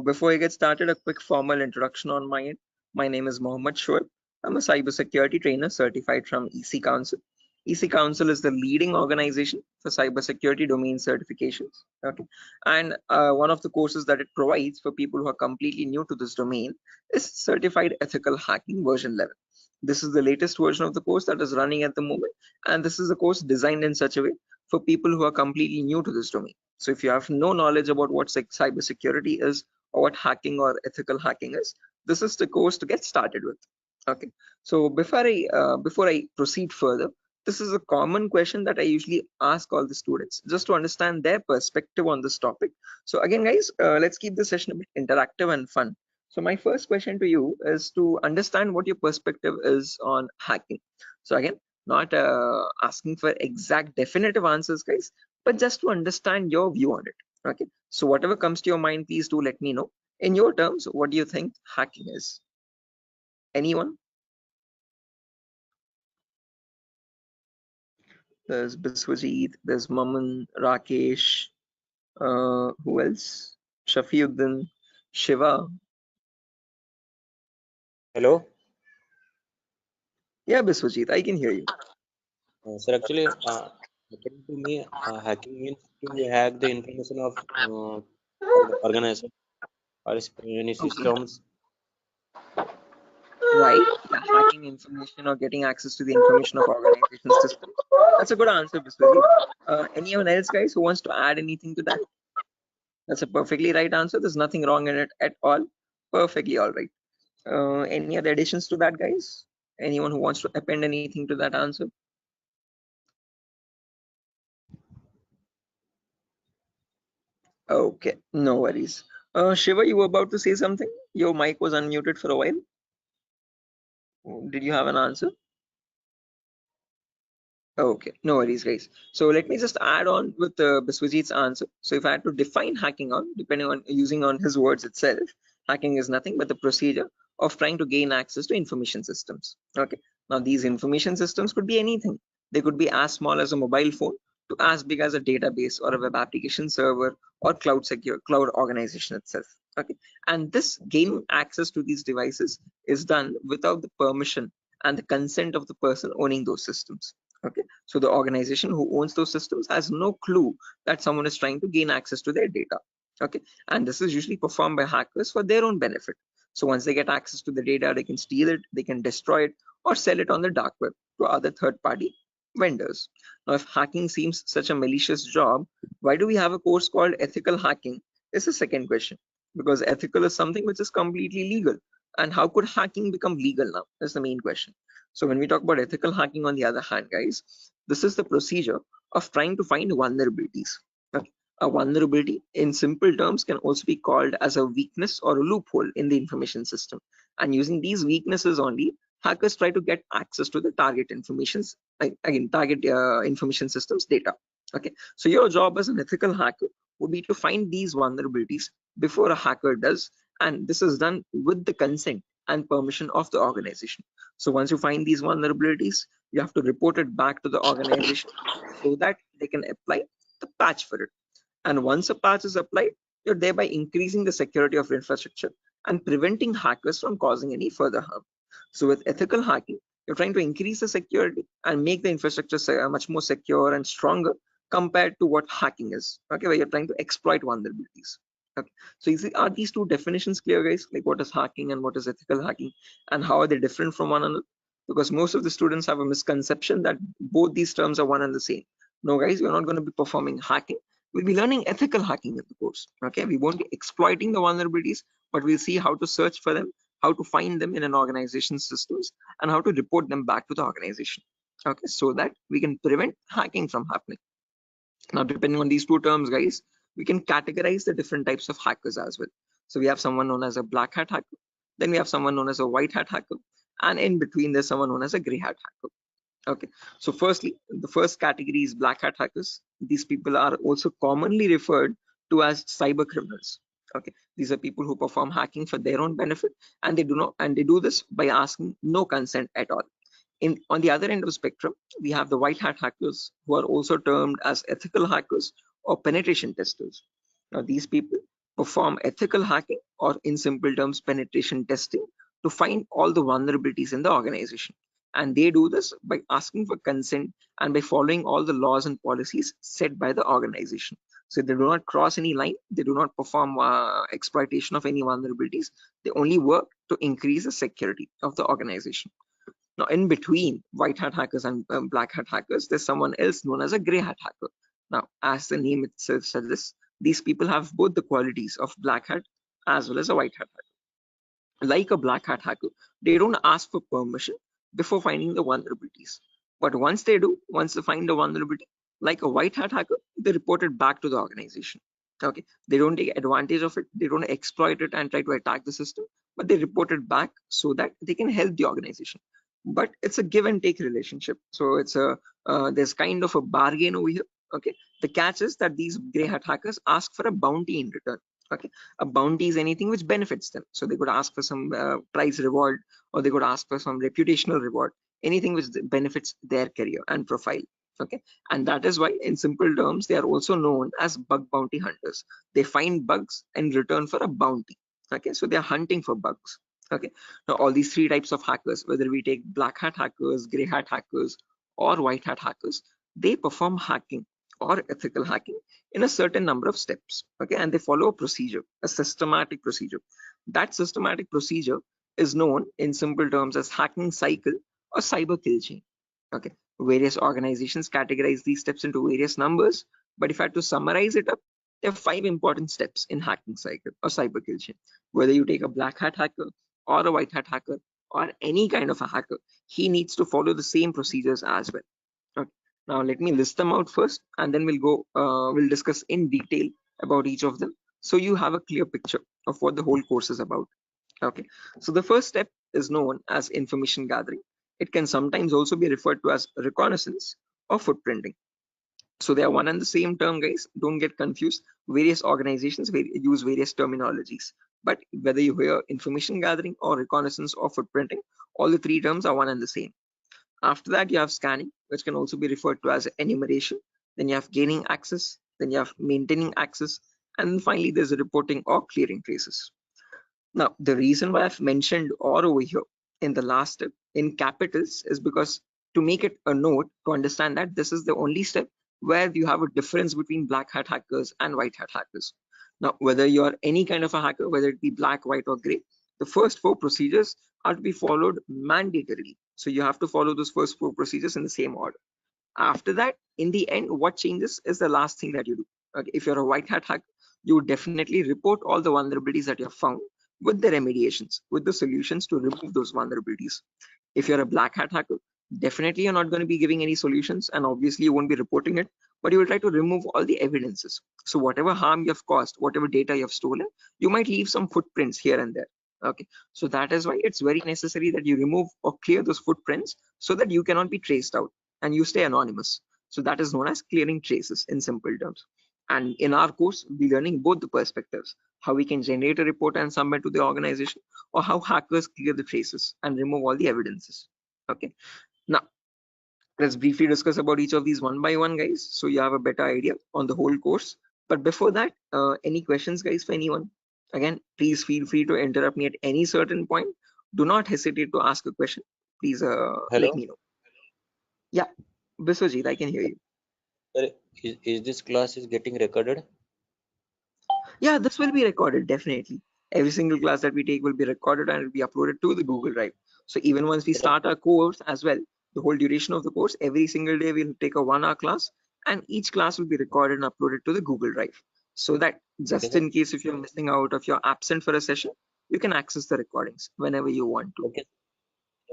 Before I get started, a quick formal introduction on my end. My name is Mohammed Shoaib. I'm a cybersecurity trainer certified from EC Council. EC Council is the leading organization for cybersecurity domain certifications. Okay, and one of the courses that it provides for people who are completely new to this domain is Certified Ethical Hacking version 11. This is the latest version of the course that is running at the moment, and this is a course designed in such a way for people who are completely new to this domain. So if you have no knowledge about what cybersecurity is or what hacking or ethical hacking is, this is the course to get started with. Okay. So before I proceed further, this is a common question that I usually ask all the students just to understand their perspective on this topic. So again, guys, let's keep the session a bit interactive and fun. So my first question to you is to understand what your perspective is on hacking. So again, not asking for exact definitive answers, guys, but just to understand your view on it. Okay, so whatever comes to your mind, please do let me know. In your terms, what do you think hacking is? Anyone? There's Biswajit, there's Maman, Rakesh, who else? Shafiuddin, Shiva. Hello. Yeah, Biswajit, I can hear you. Sir, actually, according to me, hacking means to hack the information of organization or any Okay. systems. Right, yeah, hacking information or getting access to the information of organization systems. That's a good answer, Biswajit. Anyone else, guys, who wants to add anything to that? That's a perfectly right answer. There's nothing wrong in it at all. Perfectly all right. Any other additions to that, guys? Anyone who wants to append anything to that answer? Okay, no worries. Shiva, you were about to say something? Your mic was unmuted for a while. Did you have an answer? Okay, no worries, guys. So let me just add on with Biswajit's answer. So if I had to define hacking on, depending on using on his words itself, hacking is nothing but the procedure of trying to gain access to information systems. Okay, now these information systems could be anything. They could be as small as a mobile phone to as big as a database or a web application server or cloud organization itself. Okay, and this gaining access to these devices is done without the permission and the consent of the person owning those systems. Okay, so the organization who owns those systems has no clue that someone is trying to gain access to their data. Okay, and this is usually performed by hackers for their own benefit. So once they get access to the data, they can steal it, they can destroy it, or sell it on the dark web to other third-party vendors. Now, if hacking seems such a malicious job, why do we have a course called ethical hacking? Is the second question. Because ethical is something which is completely legal. And how could hacking become legal now? That's the main question. So when we talk about ethical hacking, on the other hand, guys, this is the procedure of trying to find vulnerabilities. Okay. A vulnerability in simple terms can also be called as a weakness or a loophole in the information system. And using these weaknesses only, hackers try to get access to the target informations, target information systems data. Okay, so your job as an ethical hacker would be to find these vulnerabilities before a hacker does, and this is done with the consent and permission of the organization. So once you find these vulnerabilities, you have to report it back to the organization so that they can apply the patch for it. And once a patch is applied, you're thereby increasing the security of infrastructure and preventing hackers from causing any further harm. So with ethical hacking, you're trying to increase the security and make the infrastructure much more secure and stronger compared to what hacking is. Okay, where you're trying to exploit vulnerabilities. Okay, so are these two definitions clear, guys? Like what is hacking and what is ethical hacking, and how are they different from one another? Because most of the students have a misconception that both these terms are one and the same. No, guys, we're not going to be performing hacking. We'll be learning ethical hacking in the course. Okay, we won't be exploiting the vulnerabilities, but we'll see how to search for them, how to find them in an organization's systems, and how to report them back to the organization. Okay, so that we can prevent hacking from happening. Now, depending on these two terms, guys, we can categorize the different types of hackers as well. So we have someone known as a black hat hacker, then we have someone known as a white hat hacker, and in between there's someone known as a gray hat hacker. Okay, so firstly, the first category is black hat hackers. These people are also commonly referred to as cyber criminals. Okay, these are people who perform hacking for their own benefit, and they do this by asking no consent at all. On the other end of the spectrum, we have the white hat hackers, who are also termed as ethical hackers or penetration testers. Now, these people perform ethical hacking, or in simple terms, penetration testing, to find all the vulnerabilities in the organization. And they do this by asking for consent and by following all the laws and policies set by the organization. So they do not cross any line, they do not perform exploitation of any vulnerabilities, they only work to increase the security of the organization. Now, in between white hat hackers and black hat hackers, there's someone else known as a gray hat hacker. Now, as the name itself suggests, these people have both the qualities of black hat as well as a white hat hacker. Like a black hat hacker, they don't ask for permission before finding the vulnerabilities. But once they do, once they find the vulnerability, like a white hat hacker, they report it back to the organization. Okay, they don't take advantage of it, they don't exploit it and try to attack the system, but they report it back so that they can help the organization. But it's a give and take relationship, so it's a there's kind of a bargain over here. Okay, the catch is that these gray hat hackers ask for a bounty in return. Okay, a bounty is anything which benefits them, so they could ask for some prize reward, or they could ask for some reputational reward, anything which benefits their career and profile. Okay, and that is why in simple terms they are also known as bug bounty hunters. They find bugs in return for a bounty. Okay, so they are hunting for bugs. Okay, now all these three types of hackers, whether we take black hat hackers, gray hat hackers, or white hat hackers, they perform hacking or ethical hacking in a certain number of steps. Okay, and they follow a procedure, a systematic procedure. That systematic procedure is known in simple terms as hacking cycle or cyber kill chain. Okay, various organizations categorize these steps into various numbers, but if I had to summarize it up, there are 5 important steps in hacking cycle or cyber kill chain. Whether you take a black hat hacker or a white hat hacker or any kind of a hacker, he needs to follow the same procedures as well. Okay. Now let me list them out first, and then we'll discuss in detail about each of them, so you have a clear picture of what the whole course is about. Okay, so the first step is known as information gathering. It can sometimes also be referred to as reconnaissance or footprinting. So they are one and the same term, guys. Don't get confused. Various organizations use various terminologies, but whether you hear information gathering or reconnaissance or footprinting, all the three terms are one and the same. After that, you have scanning, which can also be referred to as enumeration. Then you have gaining access. Then you have maintaining access. And then finally, there's a reporting or clearing traces. Now, the reason why I've mentioned or over here in the last step in capitals is because to make it a note to understand that this is the only step where you have a difference between black hat hackers and white hat hackers. Now, whether you're any kind of a hacker, whether it be black, white, or gray, the first four procedures are to be followed mandatorily. So you have to follow those first four procedures in the same order. After that, in the end, what changes is the last thing that you do. Okay, if you're a white hat hacker, you would definitely report all the vulnerabilities that you have found with the remediations, with the solutions to remove those vulnerabilities. If you're a black hat hacker, definitely you're not going to be giving any solutions, and obviously you won't be reporting it, but you will try to remove all the evidences. So whatever harm you have caused, whatever data you have stolen, you might leave some footprints here and there. Okay, so that is why it's very necessary that you remove or clear those footprints so that you cannot be traced out and you stay anonymous. So that is known as clearing traces in simple terms. And in our course, we're learning both the perspectives, how we can generate a report and submit to the organization, or how hackers clear the traces and remove all the evidences. Okay, now let's briefly discuss about each of these one by one, guys, so you have a better idea on the whole course. But before that, any questions, guys, for anyone? Again, please feel free to interrupt me at any certain point. Do not hesitate to ask a question. Please let Hello, me know. Yeah, Biswajit, I can hear you. sir. Is this class is getting recorded? Yeah, this will be recorded, definitely. Every single class that we take will be recorded and will be uploaded to the Google Drive. So even once we start our course as well, the whole duration of the course, every single day we'll take a 1 hour class, and each class will be recorded and uploaded to the Google Drive. So that Okay, just sir. in case if you're missing out, if you're absent for a session, you can access the recordings whenever you want to. Okay,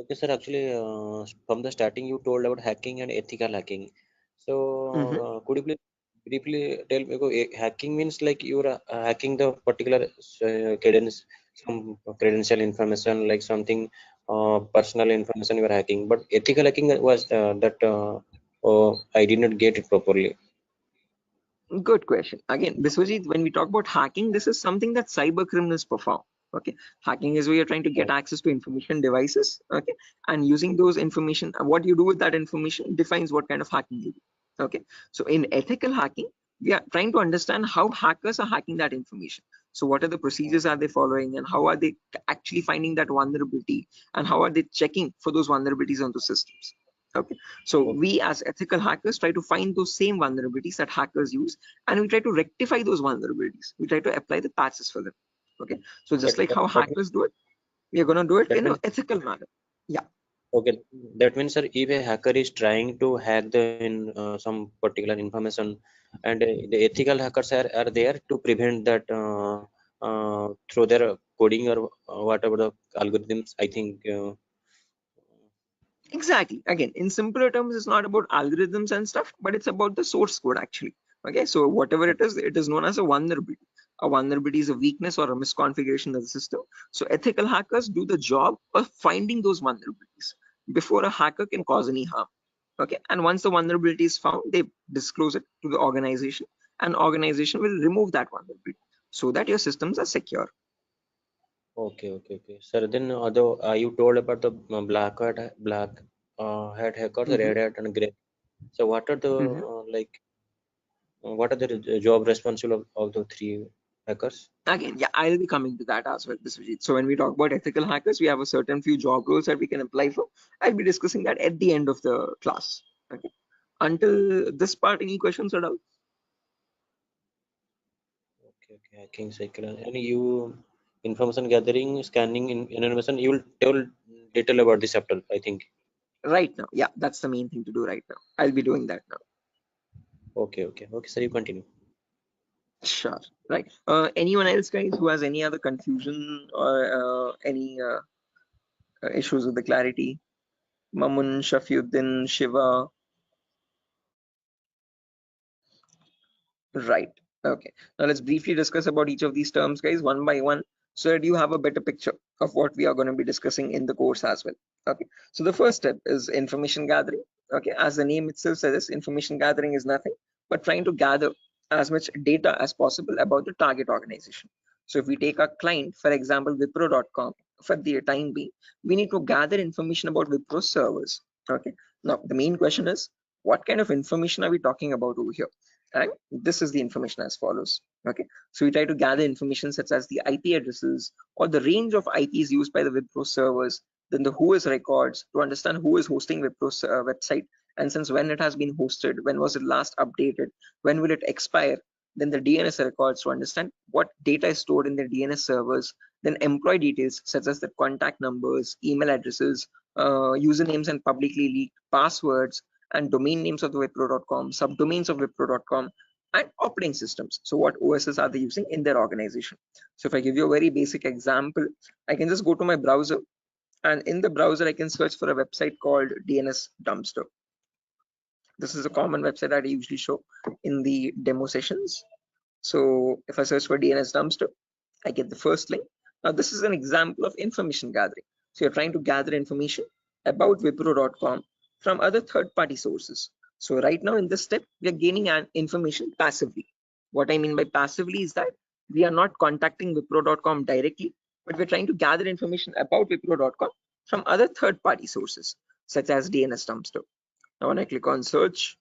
okay, sir. Actually, from the starting, you told about hacking and ethical hacking. So, Mhm. could you please briefly tell me? Hacking means like you're hacking the particular credence, some credential information, like something personal information you are hacking. But ethical hacking was that I did not get it properly. Good question. Again, Biswajit, when we talk about hacking, this is something that cyber criminals perform. Okay, hacking is where you're trying to get access to information devices. Okay, and using those information, what you do with that information defines what kind of hacking you do. Okay, so in ethical hacking, we are trying to understand how hackers are hacking that information. So what are the procedures are they following, and how are they actually finding that vulnerability, and how are they checking for those vulnerabilities on the systems? Okay, so Okay, we as ethical hackers try to find those same vulnerabilities that hackers use, and we try to rectify those vulnerabilities. We try to apply the patches for them. Okay, so just that like that, how that means hackers do it, we are going to do it that in an means ethical manner. Yeah, okay. That means, sir, if a hacker is trying to hack some particular information, and the ethical hackers are there to prevent that through their coding or whatever the algorithms. I think. exactly. Again, in simpler terms, it's not about algorithms and stuff, but it's about the source code actually. Okay, so whatever it is known as a vulnerability. A vulnerability is a weakness or a misconfiguration of the system. So ethical hackers do the job of finding those vulnerabilities before a hacker can cause any harm. Okay, and once the vulnerability is found, they disclose it to the organization, and organization will remove that vulnerability so that your systems are secure. Okay, okay, okay. Sir, then although you told about the black hat hackers, Mhm, red hat, and gray. So what are the mhm. what are the job responsible of the three hackers? Again, yeah, I'll be coming to that as well, Biswajit. So when we talk about ethical hackers, we have a certain few job roles that we can apply for. I'll be discussing that at the end of the class. Okay. Until this part, any questions or doubts? Okay, okay, hacking cycle. And you information gathering, scanning, in information. You will tell detail about this chapter, I think. Right now, yeah, that's the main thing to do right now. I'll be doing that now. Okay, okay, okay. Sir, you continue. Sure. Right. Anyone else, guys, who has any other confusion or any issues with the clarity? Mamun, Shafiuddin, Shiva. Right. Okay. Now let's briefly discuss about each of these terms, guys, one by one, so that you have a better picture of what we are going to be discussing in the course as well. Okay. So the first step is information gathering. Okay, as the name itself says, information gathering is nothing but trying to gather as much data as possible about the target organization. So if we take a client, for example, Wipro.com, for the time being, we need to gather information about Wipro servers. Okay, now the main question is, what kind of information are we talking about over here? And this is the information as follows. Okay, so we try to gather information such as the IP addresses or the range of IPs used by the Wipro servers, then the whois records to understand who is hosting Wipro's website, and since when it has been hosted, when was it last updated, when will it expire, then the DNS records to understand what data is stored in the DNS servers, then employee details such as the contact numbers, email addresses, usernames and publicly leaked passwords, and domain names of the Wipro.com, subdomains of Wipro.com, and operating systems. So what OSs are they using in their organization? So if I give you a very basic example, I can just go to my browser, and in the browser I can search for a website called DNS Dumpster. This is a common website that I usually show in the demo sessions. So if I search for DNS Dumpster, I get the first link. Now this is an example of information gathering. So you're trying to gather information about Wipro.com from other third-party sources. So right now in this step, we are gaining information passively. What I mean by passively is that we are not contacting Wipro.com directly, but we're trying to gather information about Wipro.com from other third-party sources, such as DNS Dumpster. Now when I click on search,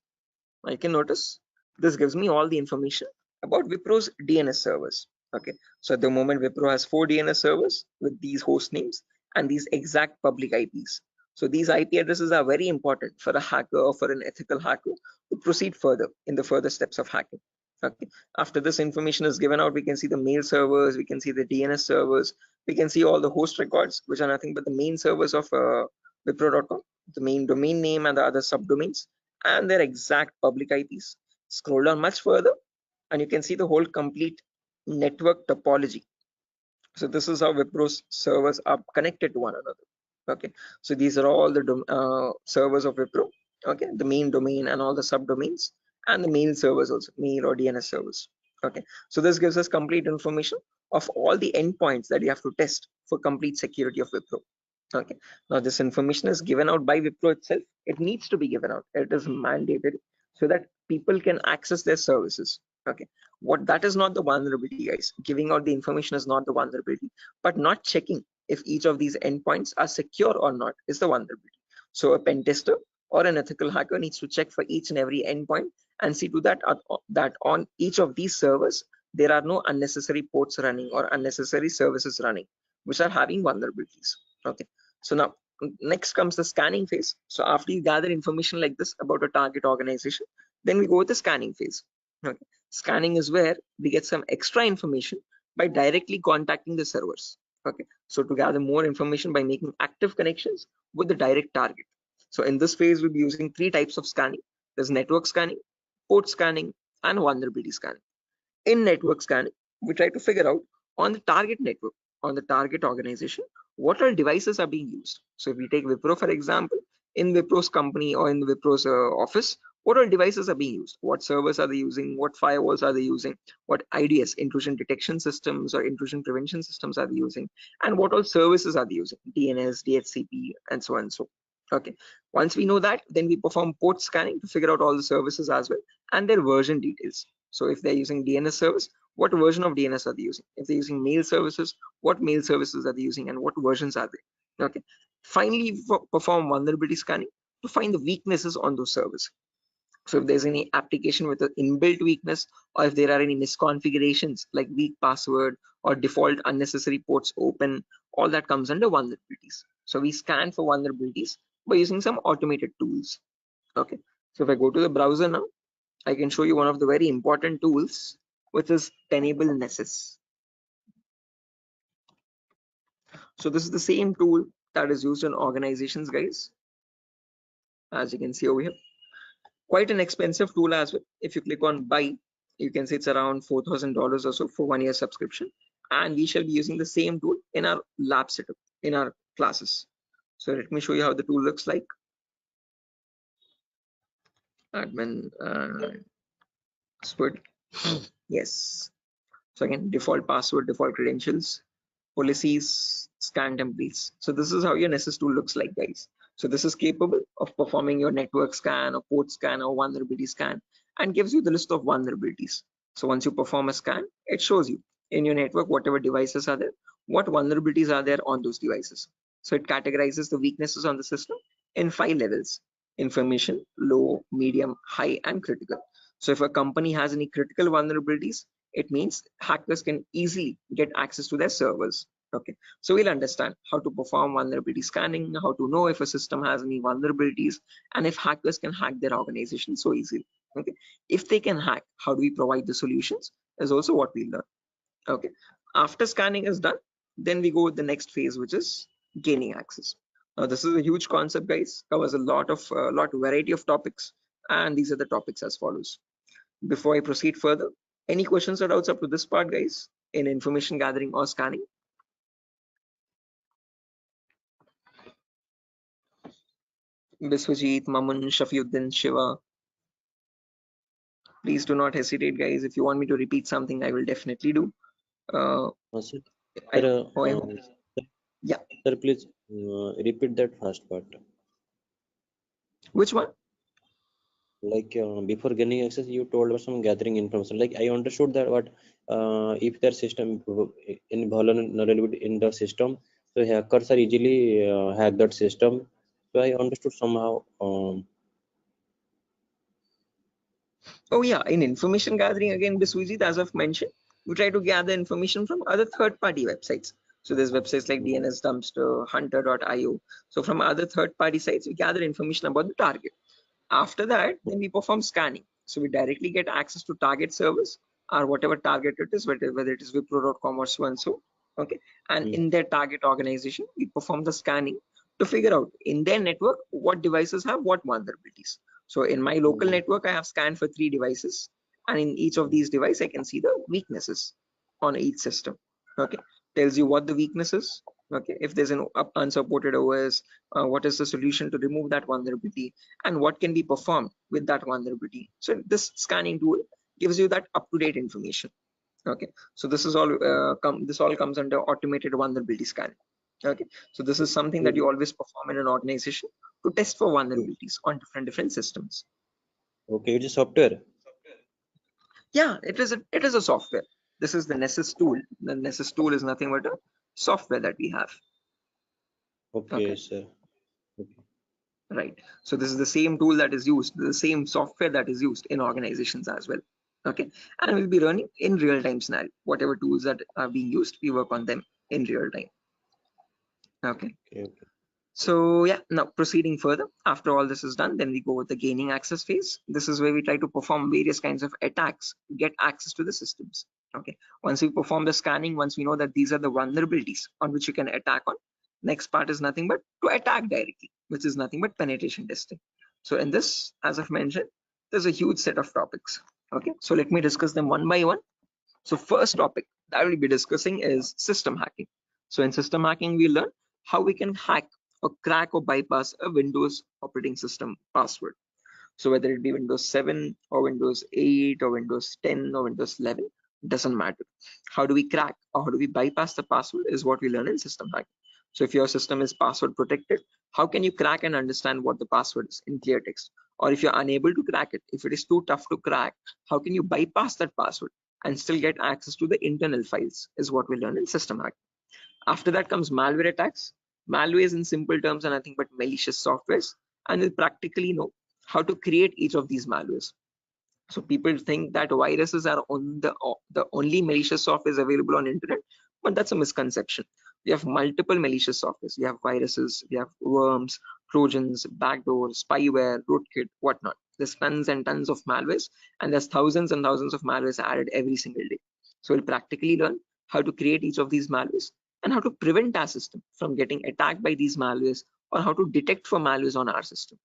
I can notice this gives me all the information about Wipro's DNS servers. Okay, so at the moment Wipro has 4 DNS servers with these host names and these exact public IPs. So these IP addresses are very important for a hacker or for an ethical hacker to proceed further in the further steps of hacking. Okay, after this information is given out, we can see the mail servers, we can see the DNS servers, we can see all the host records, which are nothing but the main servers of Wipro.com, the main domain name and the other subdomains, and their exact public IPs. Scroll down much further and you can see the whole complete network topology. So this is how Wipro's servers are connected to one another. Okay, so these are all the servers of Wipro. Okay, the main domain and all the subdomains, and the mail servers also, mail or DNS servers. Okay, so this gives us complete information of all the endpoints that you have to test for complete security of Wipro. Okay, now this information is given out by Wipro itself. It needs to be given out. It is mandated so that people can access their services. Okay, what that is not the vulnerability, guys. Giving out the information is not the vulnerability, but not checking if each of these endpoints are secure or not is the vulnerability. So a pen tester or an ethical hacker needs to check for each and every endpoint and see to that on each of these servers there are no unnecessary ports running or unnecessary services running which are having vulnerabilities. Okay, so now next comes the scanning phase. So after you gather information like this about a target organization, then we go with the scanning phase. Okay, scanning is where we get some extra information by directly contacting the servers. Okay, so to gather more information by making active connections with the direct target. So in this phase we'll be using 3 types of scanning. There's network scanning, port scanning, and vulnerability scanning. In network scanning, we try to figure out on the target network, on the target organization, what all devices are being used. So if we take Wipro for example, in Wipro's company or in Wipro's office, what all devices are being used, what servers are they using, what firewalls are they using, what IDS, intrusion detection systems or intrusion prevention systems are they using, and what all services are they using, DNS, DHCP, and so on and so. Okay, once we know that, then we perform port scanning to figure out all the services as well and their version details. So if they're using DNS service, what version of DNS are they using? If they're using mail services, what mail services are they using and what versions are they? Okay, finally perform vulnerability scanning to find the weaknesses on those servers. So if there's any application with an inbuilt weakness, or if there are any misconfigurations like weak password or default unnecessary ports open, all that comes under vulnerabilities. So we scan for vulnerabilities by using some automated tools. Okay, so if I go to the browser now, I can show you one of the very important tools, which is Tenable Nessus. So this is the same tool that is used in organizations, guys. As you can see over here, quite an expensive tool as well. If you click on buy, you can see it's around $4,000 or so for 1 year subscription, and we shall be using the same tool in our lab setup in our classes. So let me show you how the tool looks like. Admin password. Yes. So again, default password, default credentials, policies, scan templates. So this is how your Nessus tool looks like, guys. So this is capable of performing your network scan or port scan or vulnerability scan and gives you the list of vulnerabilities. So once you perform a scan, it shows you in your network whatever devices are there, what vulnerabilities are there on those devices. So it categorizes the weaknesses on the system in 5 levels: information, low, medium, high, and critical. So if a company has any critical vulnerabilities, it means hackers can easily get access to their servers. Okay, so we'll understand how to perform vulnerability scanning, how to know if a system has any vulnerabilities, and if hackers can hack their organization so easily. Okay, if they can hack, how do we provide the solutions is also what we learn. Okay, after scanning is done, then we go with the next phase, which is gaining access. Now this is a huge concept, guys, covers a lot of variety of topics, and these are the topics as follows. Before I proceed further, any questions or doubts up to this part, guys, in information gathering or scanning? Biswajit, Mamun, Shafiuddin, Shiva, please do not hesitate, guys. If you want me to repeat something, I will definitely do. Sir, I hope. Yeah. Sir, please repeat that first part. Which one? Like before gaining access, you told us some gathering information. Like I understood that, what if their system in vulnerability in the system, so hackers are easily hack that system. So I understood somehow. Oh yeah, in information gathering again, Biswajit, as I've mentioned, we try to gather information from other third-party websites. So there's websites like DNS Dumpster, Hunter.io. So from other third-party sites, we gather information about the target. After that, then we perform scanning. So we directly get access to target servers or whatever target it is, whether it is Wipro.com or so and so. Okay, and in their target organization, we perform the scanning to figure out in their network what devices have what vulnerabilities. So in my local network, I have scanned for 3 devices, and in each of these devices, I can see the weaknesses on each system. Okay, tells you what the weakness is. Okay, if there's an unsupported OS, what is the solution to remove that vulnerability, and what can be performed with that vulnerability. So this scanning tool gives you that up-to-date information. Okay, so this is all this all comes under automated vulnerability scanning. Okay, so this is something that you always perform in an organization to test for vulnerabilities on different systems. Okay, it is software. Yeah, it is a software. This is the Nessus tool. The Nessus tool is nothing but a software that we have. Okay, sir. Okay. Right, so this is the same tool that is used, the same software that is used in organizations as well. Okay, and we'll be running in real-time scenario. Whatever tools that are being used, we work on them in real time. Okay. So yeah, now proceeding further, after all this is done, then we go with the gaining access phase. This is where we try to perform various kinds of attacks to get access to the systems. Okay, once we perform the scanning, once we know that these are the vulnerabilities on which you can attack on, next part is nothing but to attack directly, which is nothing but penetration testing. So in this, as I've mentioned, there's a huge set of topics. Okay, so let me discuss them one by one. So first topic that I will be discussing is system hacking. So in system hacking, we learn how we can hack or crack or bypass a Windows operating system password. So whether it be Windows 7 or Windows 8 or Windows 10 or Windows 11, doesn't matter. How do we crack or how do we bypass the password is what we learn in system hacking. So if your system is password protected, how can you crack and understand what the password is in clear text? Or if you're unable to crack it, if it is too tough to crack, how can you bypass that password and still get access to the internal files is what we learn in system hacking. After that comes malware attacks. Malware is in simple terms are nothing but malicious softwares, and we'll practically know how to create each of these malwares. So people think that viruses are on the only malicious softwares available on internet, but that's a misconception. We have multiple malicious softwares. We have viruses, we have worms, trojans, backdoors, spyware, rootkit, whatnot. There's tons and tons of malwares, and there's thousands and thousands of malwares added every single day. So we'll practically learn how to create each of these malwares and how to prevent our system from getting attacked by these malwares, or how to detect for malwares on our system.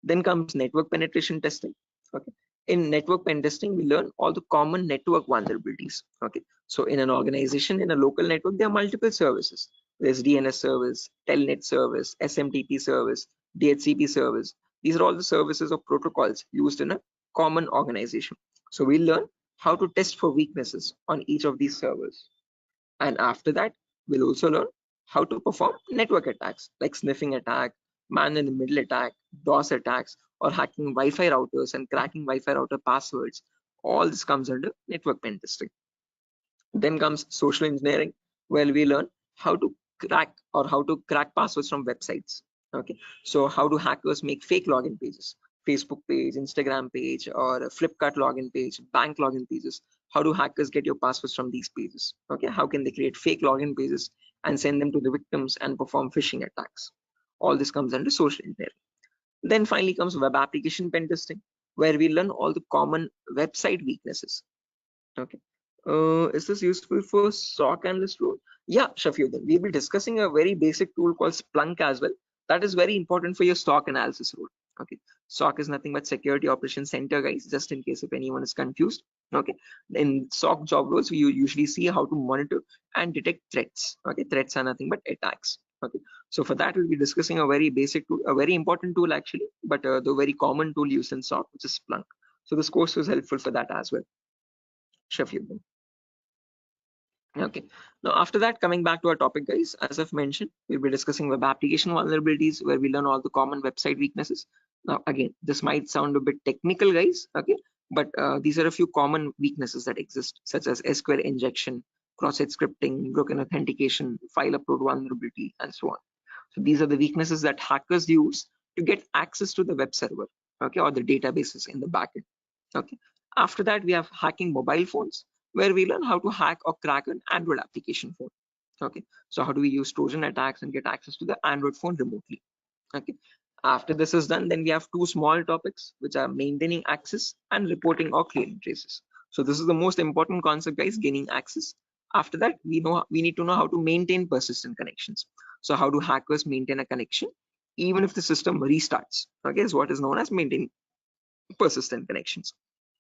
Then comes network penetration testing. Okay, in network pen testing, we learn all the common network vulnerabilities. Okay, so in an organization, in a local network, there are multiple services. There's DNS service, telnet service, SMTP service, DHCP service. These are all the services or protocols used in a common organization. So we learn how to test for weaknesses on each of these servers. And after that, we'll also learn how to perform network attacks like sniffing attack, man-in-the-middle attack, DOS attacks, or hacking Wi-Fi routers and cracking Wi-Fi router passwords. All this comes under network pen testing. Then comes social engineering, where we learn how to crack passwords from websites. Okay, so how do hackers make fake login pages, Facebook page, Instagram page, or a Flipkart login page, bank login pages? How do hackers get your passwords from these pages? Okay, how can they create fake login pages and send them to the victims and perform phishing attacks? All this comes under social engineering. Then finally comes web application pen testing, where we learn all the common website weaknesses. Okay. Is this useful for SOC analyst role? Yeah, Shafiuddin. We'll be discussing a very basic tool called Splunk as well. That is very important for your SOC analysis role. Okay. SOC is nothing but Security Operations Center, guys, just in case if anyone is confused. Okay. In SOC job roles, we usually see how to monitor and detect threats. Okay. Threats are nothing but attacks. Okay. So for that, we'll be discussing a very basic tool, a very important tool actually, but the very common tool used in SOC, which is Splunk. So this course was helpful for that as well. Shafiuddin. Okay, now after that, coming back to our topic, guys, as I've mentioned, we'll be discussing web application vulnerabilities, where we learn all the common website weaknesses. Now again, this might sound a bit technical, guys, okay, but these are a few common weaknesses that exist, such as SQL injection, cross-site scripting, broken authentication, file upload vulnerability, and so on. So these are the weaknesses that hackers use to get access to the web server, okay, or the databases in the backend. Okay, after that, we have hacking mobile phones, where we learn how to hack or crack an Android application phone. Okay, so how do we use Trojan attacks and get access to the Android phone remotely? Okay, after this is done, then we have two small topics, which are maintaining access and reporting or clearing traces. So this is the most important concept, guys, gaining access. After that, we need to know how to maintain persistent connections. So how do hackers maintain a connection even if the system restarts? Okay, is what is known as maintaining persistent connections.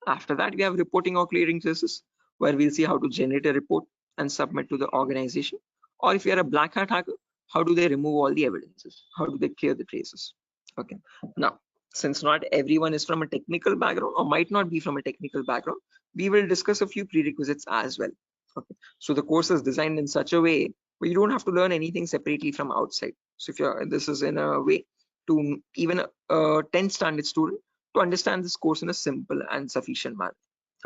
After that, we have reporting or clearing traces, where we'll see how to generate a report and submit to the organization. Or if you're a black hat hacker, how do they remove all the evidences? How do they clear the traces? Okay. Now, since not everyone is from a technical background or might not be from a technical background, we will discuss a few prerequisites as well. Okay. So the course is designed in such a way where you don't have to learn anything separately from outside. So if you're, this is in a way to even a 10th standard student to understand this course in a simple and sufficient manner.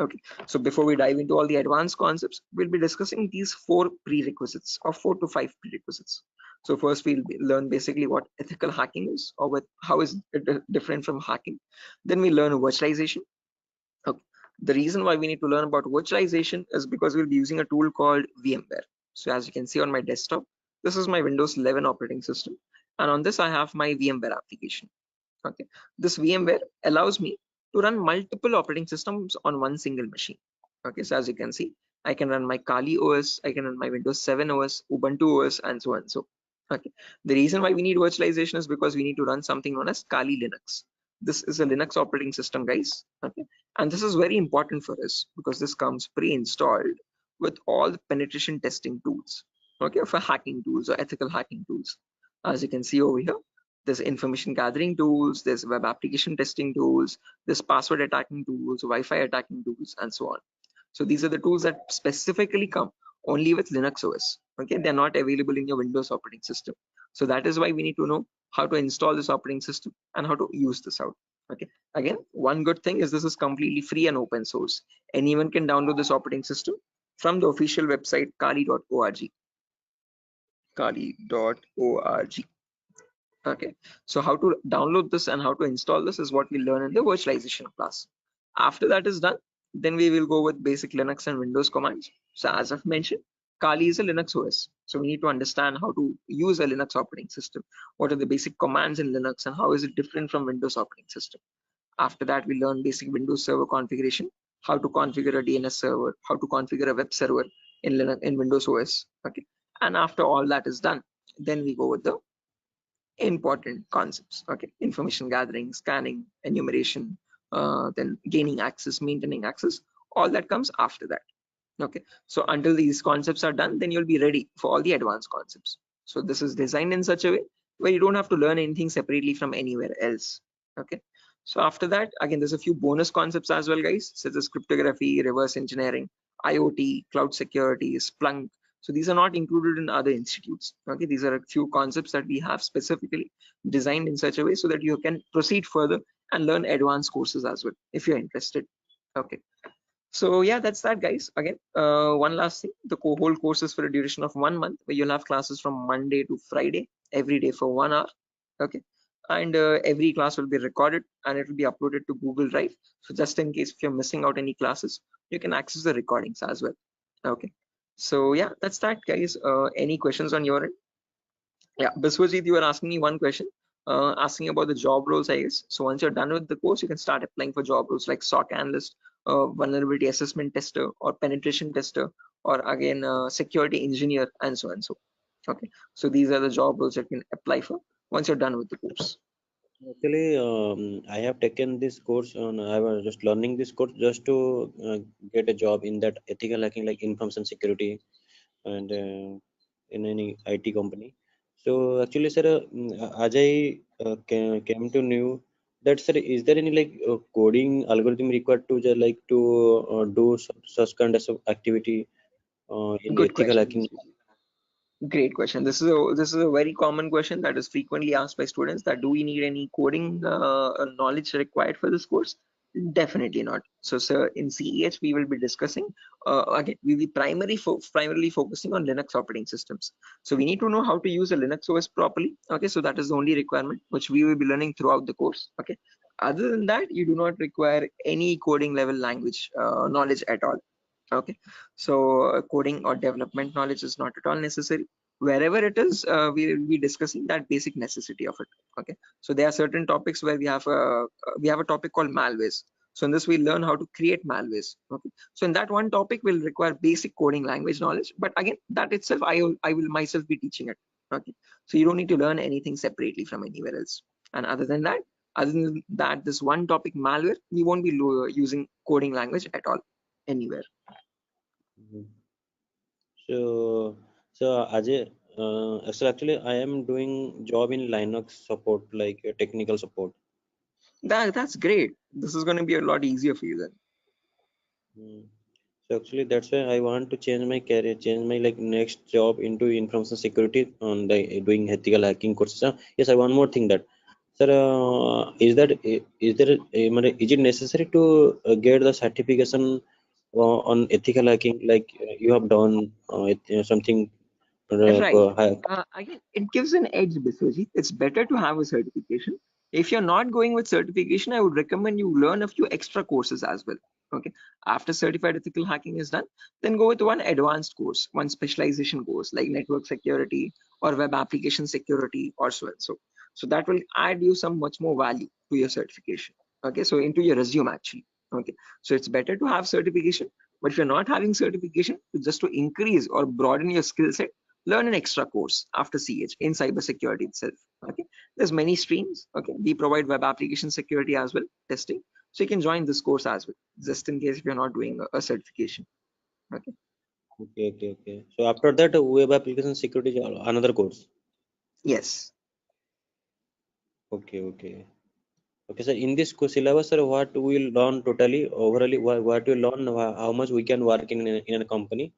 Okay, so before we dive into all the advanced concepts, we'll be discussing these 4 prerequisites or 4 to 5 prerequisites. So first we'll learn basically what ethical hacking is, or how is it different from hacking. Then we learn virtualization. Okay. The reason why we need to learn about virtualization is because we'll be using a tool called VMware. So as you can see on my desktop, this is my Windows 11 operating system, and on this I have my VMware application. Okay, this VMware allows me to run multiple operating systems on one single machine. Okay, so as you can see, I can run my Kali OS, I can run my Windows 7 OS, Ubuntu OS, and so on and so. Okay, the reason why we need virtualization is because we need to run something known as Kali Linux. This is a Linux operating system, guys. Okay, and this is very important for us because this comes pre-installed with all the penetration testing tools. Okay, for hacking tools or ethical hacking tools. As you can see over here, there's information gathering tools, there's web application testing tools, there's password attacking tools, Wi-Fi attacking tools, and so on. So these are the tools that specifically come only with Linux OS. Okay, they're not available in your Windows operating system. So that is why we need to know how to install this operating system and how to use this out. Okay, again, one good thing is this is completely free and open source. Anyone can download this operating system from the official website kali.org. Kali.org. Okay, so how to download this and how to install this is what we learn in the virtualization class. After that is done, then we will go with basic Linux and Windows commands. So as I've mentioned, Kali is a Linux OS. So we need to understand how to use a Linux operating system. What are the basic commands in Linux and how is it different from Windows operating system? After that, we learn basic Windows server configuration, how to configure a DNS server, how to configure a web server in Linux, in Windows OS. Okay, and after all that is done, then we go with the important concepts. Okay, information gathering, scanning, enumeration, then gaining access, maintaining access, all that comes after that. Okay, so until these concepts are done, then you'll be ready for all the advanced concepts. So this is designed in such a way where you don't have to learn anything separately from anywhere else. Okay, so after that, again, there's a few bonus concepts as well, guys, such as cryptography, reverse engineering, IoT, cloud security, Splunk, So these are not included in other institutes. Okay, these are a few concepts that we have specifically designed in such a way so that you can proceed further and learn advanced courses as well if you're interested. Okay. So yeah, that's that, guys. Again, one last thing, the whole course is for a duration of 1 month, where you'll have classes from Monday to Friday every day for 1 hour. Okay, and every class will be recorded and it will be uploaded to Google Drive. So just in case if you're missing out any classes, you can access the recordings as well. Okay, so yeah, that's that, guys. Any questions on your end? Yeah, Biswajit, you were asking me one question, asking about the job roles, I guess. So once you're done with the course, you can start applying for job roles like SOC analyst, vulnerability assessment tester, or penetration tester, or again, security engineer, and so and so. Okay, so these are the job roles that you can apply for once you're done with the course. Actually, I have taken this course on. I was just learning this course just to get a job in that ethical hacking, like information security, and in any IT company. So actually, sir, as I came to know that, sir, is there any like coding algorithm required to just like to do such kind of activity in Good ethical question. hacking? Great question. This is a very common question that is frequently asked by students, that do we need any coding knowledge required for this course? Definitely not. So, sir, in CEH we will be discussing again. We will be primarily focusing on Linux operating systems. So we need to know how to use a Linux OS properly. Okay, so that is the only requirement which we will be learning throughout the course. Okay. Other than that, you do not require any coding level language knowledge at all. Okay, so coding or development knowledge is not at all necessary. Wherever it is, we will be discussing that basic necessity of it. Okay, so there are certain topics where we have a topic called malwares. So in this we learn how to create malwares. Okay, so in that one topic will require basic coding language knowledge, but again, that itself I will myself be teaching it. Okay, so you don't need to learn anything separately from anywhere else. And other than that, this one topic malware, we won't be using coding language at all anywhere. Mhm. So Ajay, so actually I am doing job in Linux support, like technical support. That's great. This is going to be a lot easier for you then. Mm. So actually that's why I want to change my career, change my like next job into information security on the doing ethical hacking courses. Yes, I one more thing that, sir, is there is it necessary to get the certification on ethical hacking, like you have done something Right. hack? Again, it gives an edge, Biswajit. It's better to have a certification. If you're not going with certification, I would recommend you learn a few extra courses as well. Okay. After certified ethical hacking is done, then go with one advanced course, one specialization course like network security or web application security or so and so. So that will add you some much more value to your certification. Okay. So into your resume actually. Okay. So it's better to have certification, but if you're not having certification, just to increase or broaden your skill set, learn an extra course after CH in cybersecurity itself. Okay, there's many streams. Okay, we provide web application security as well, testing. So you can join this course as well, just in case if you're not doing a certification. Okay. Okay, okay, okay. So after that, web application security is another course. Yes. Okay, okay. Okay, so in this syllabus, sir, what we will learn totally, overally, what we learn, how much we can work in a company?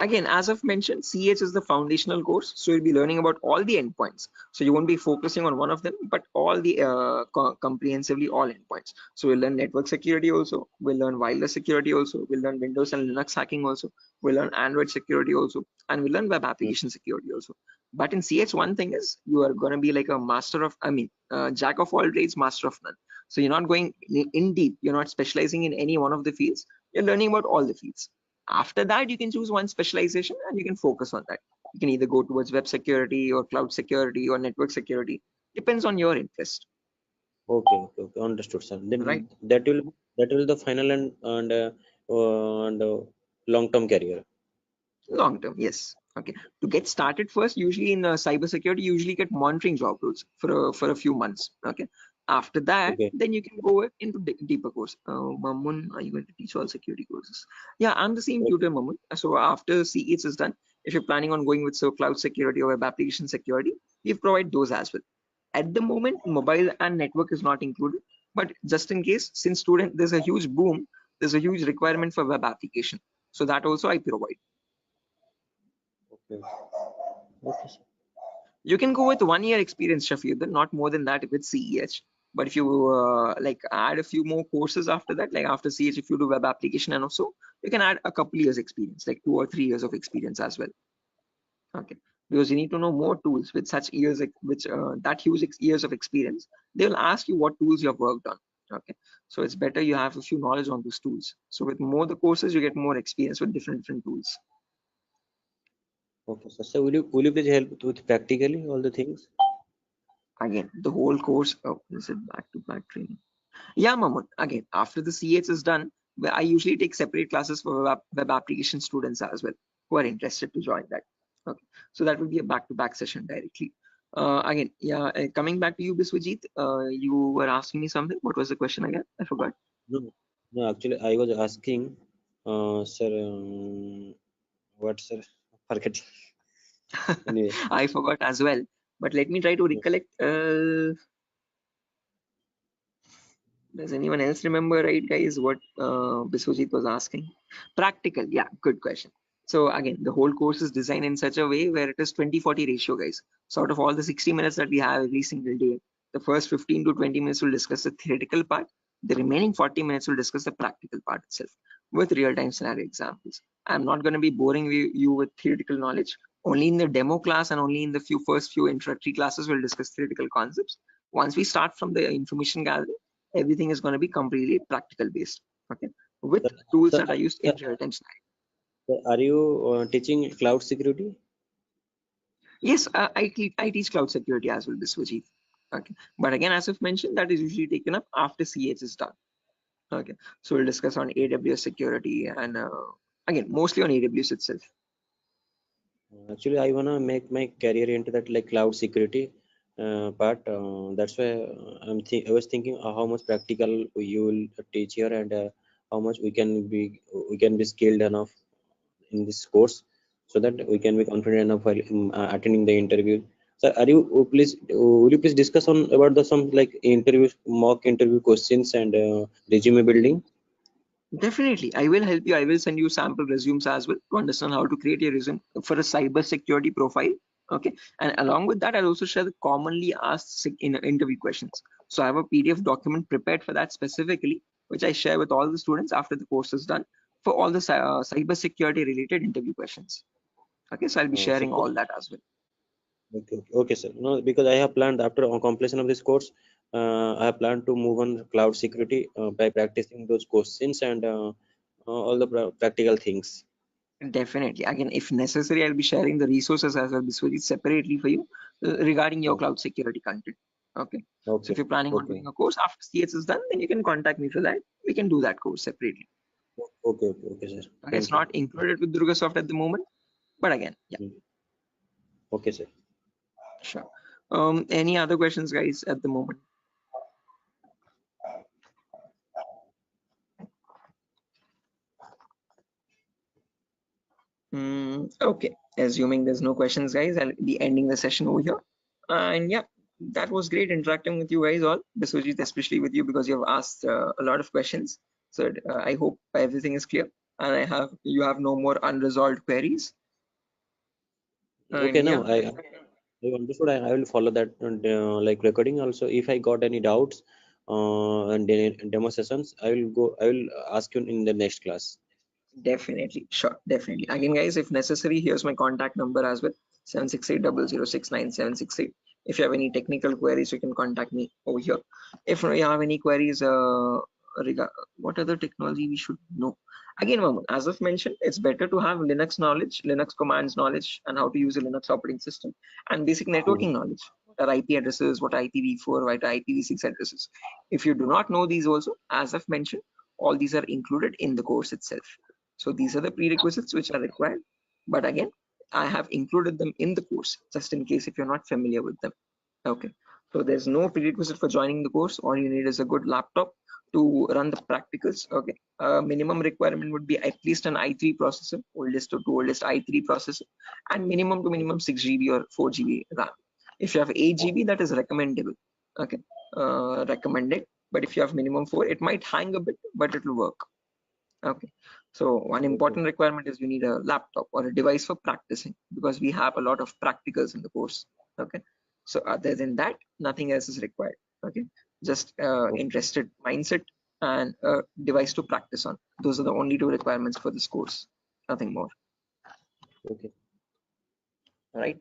Again, as I've mentioned, CH is the foundational course, so you'll be learning about all the endpoints. So you won't be focusing on one of them, but all the comprehensively all endpoints. So we'll learn network security also, we'll learn wireless security also, we'll learn Windows and Linux hacking also, we'll learn Android security also, and we'll learn web Mm. application security also. But in CH, one thing is you are going to be like a master of, jack of all trades, master of none. So you're not going in deep, you're not specializing in any one of the fields, you're learning about all the fields. After that, you can choose one specialization and you can focus on that. You can either go towards web security or cloud security or network security. Depends on your interest, Okay, okay, okay, understood, sir. right? Then that will the final and long-term career. Long term, yes. Okay. To get started first, usually in cybersecurity, you usually get monitoring job roles for a few months. Okay. After that, Okay, then you can go into deeper course. Mamun, are you going to teach all security courses? Yeah, I'm the same okay, tutor, Mamun. So after CEs is done, if you're planning on going with cloud security or web application security, we provide those as well. At the moment, mobile and network is not included, but just in case, since there's a huge boom, there's a huge requirement for web application. So that also I provide. Okay, sir. You can go with 1 year experience, Shafiuddin, not more than that with CEH. But if you like add a few more courses after that, like after CH, if you do web application and also, you can add a couple years experience, like 2 or 3 years of experience as well. Okay, because you need to know more tools with such years, which that huge years of experience. They will ask you what tools you have worked on. Okay, so it's better you have a few knowledge on those tools. So with more the courses, you get more experience with different tools. Okay, sir. So will you please help with practically all the things? Again, the whole course. Oh, is it back-to-back training? Yeah, Mahmood. Again, after the CH is done, I usually take separate classes for web application students as well who are interested to join that. Okay, so that will be a back-to-back session directly. Again, yeah, coming back to you, Biswajit, you were asking me something. What was the question again? I forgot. No, actually, I was asking, sir, what, sir? Forget. Anyway, I forgot as well. But let me try to recollect. Does anyone else remember, right, guys, what Biswajit was asking? Practical, yeah, good question. So again, the whole course is designed in such a way where it is 20-40 ratio, guys. So out of all the 60 minutes that we have every single day, the first 15 to 20 minutes will discuss the theoretical part. The remaining 40 minutes will discuss the practical part itself with real-time scenario examples. I'm not going to be boring you with theoretical knowledge. Only in the demo class and only in the first few introductory classes we'll discuss theoretical concepts. Once we start from the information gathering, everything is going to be completely practical based, okay, with tools that are used in real-time scenario. are you teaching cloud security? Yes, I teach cloud security as well, Biswajit. Okay, but again, as I've mentioned, that is usually taken up after CH is done. Okay, so we'll discuss on AWS security and again, mostly on AWS itself. Actually, I wanna make my career into that like cloud security part. That's why I was thinking how much practical you will teach here and how much we can be skilled enough in this course, so that we can be confident enough while attending the interview. So, would you please discuss on about the some like mock interview questions and resume building? Definitely, I will help you. I will send you sample resumes as well to understand how to create a resume for a cyber security profile. Okay, and along with that, I'll also share the commonly asked in interview questions. So I have a PDF document prepared for that specifically, which I share with all the students after the course is done for all the cyber security related interview questions. Okay, so I'll be sharing all that as well. Okay, sir. No, because I have planned after completion of this course, I have planned to move on cloud security by practicing those questions and all the practical things. Definitely. Again, if necessary, I'll be sharing the resources as well, Biswajit, separately for you regarding your cloud security content. Okay. So if you're planning on doing a course after CS is done, then you can contact me for that. We can do that course separately. Okay, sir. Okay, it's not included with Durga Soft at the moment, but again, yeah. Okay, sir. Sure. Any other questions, guys, at the moment? Okay, assuming there's no questions, guys, I'll be ending the session over here. And yeah, that was great interacting with you guys all, Biswajit, especially with you because you have asked a lot of questions. So I hope everything is clear and you have no more unresolved queries. Okay, and now I understood. I will follow that like recording also. If I got any doubts and demo sessions, I will ask you in the next class. Definitely, sure, definitely. Again, guys, if necessary, here's my contact number as well, 76800697768. If you have any technical queries, you can contact me over here. If you have any queries what other technology we should know. Again, Mahmood, as I've mentioned, it's better to have Linux knowledge, Linux commands knowledge, and how to use a Linux operating system, and basic networking knowledge. What are IP addresses, what are IPv4, what are IPv6 addresses. If you do not know these also, as I've mentioned, all these are included in the course itself. So these are the prerequisites which are required. But again, I have included them in the course just in case if you're not familiar with them. Okay. So there's no prerequisite for joining the course. All you need is a good laptop to run the practicals. Okay. Minimum requirement would be at least an i3 processor, oldest to oldest i3 processor, and minimum to minimum 6 GB or 4 GB RAM. If you have 8 GB, that is recommendable. Okay. Recommended. But if you have minimum 4, it might hang a bit, but it will work. Okay, so one important requirement is you need a laptop or a device for practicing, because we have a lot of practicals in the course. Okay, so other than that, nothing else is required. Okay, just interested mindset and a device to practice on. Those are the only two requirements for this course, nothing more. Okay. All right,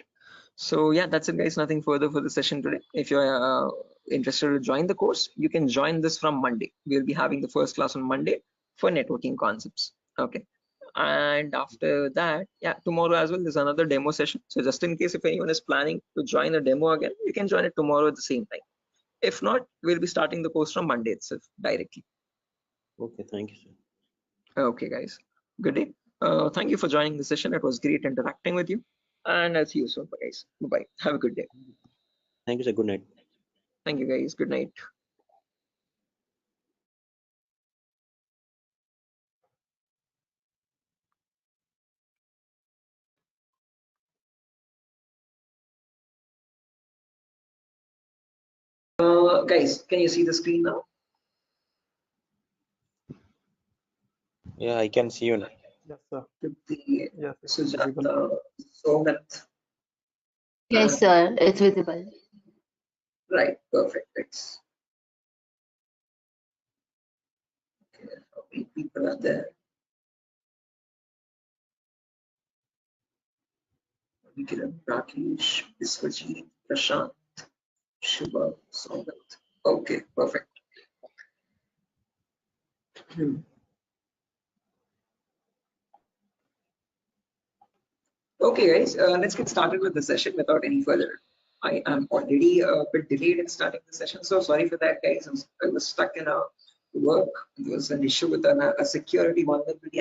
so yeah, that's it guys, nothing further for the session today. If you're interested to join the course, you can join this from Monday. We'll be having the first class on Monday for networking concepts. Okay, and after that, yeah, tomorrow as well there's another demo session. So just in case if anyone is planning to join a demo again, you can join it tomorrow at the same time. If not, we'll be starting the course from Monday itself directly. Okay, thank you, sir. Okay guys, good day. Thank you for joining the session. It was great interacting with you, and I'll see you soon guys. Bye, have a good day. Thank you, sir. Good night. Thank you guys, good night. Guys, can you see the screen now? Yeah, I can see you now. Yes, sir. With the Yes, it's visible. Sujata, Somat, Yes, sir, it's visible. right? Perfect. Thanks. Okay, how many people are there? Kiran, Rakesh, Biswajit, Prashant, Shubha, Somat. Okay, perfect. Okay, guys, let's get started with the session without any further. I am already a bit delayed in starting the session, so sorry for that, guys. I was stuck in a work. There was an issue with a security vulnerability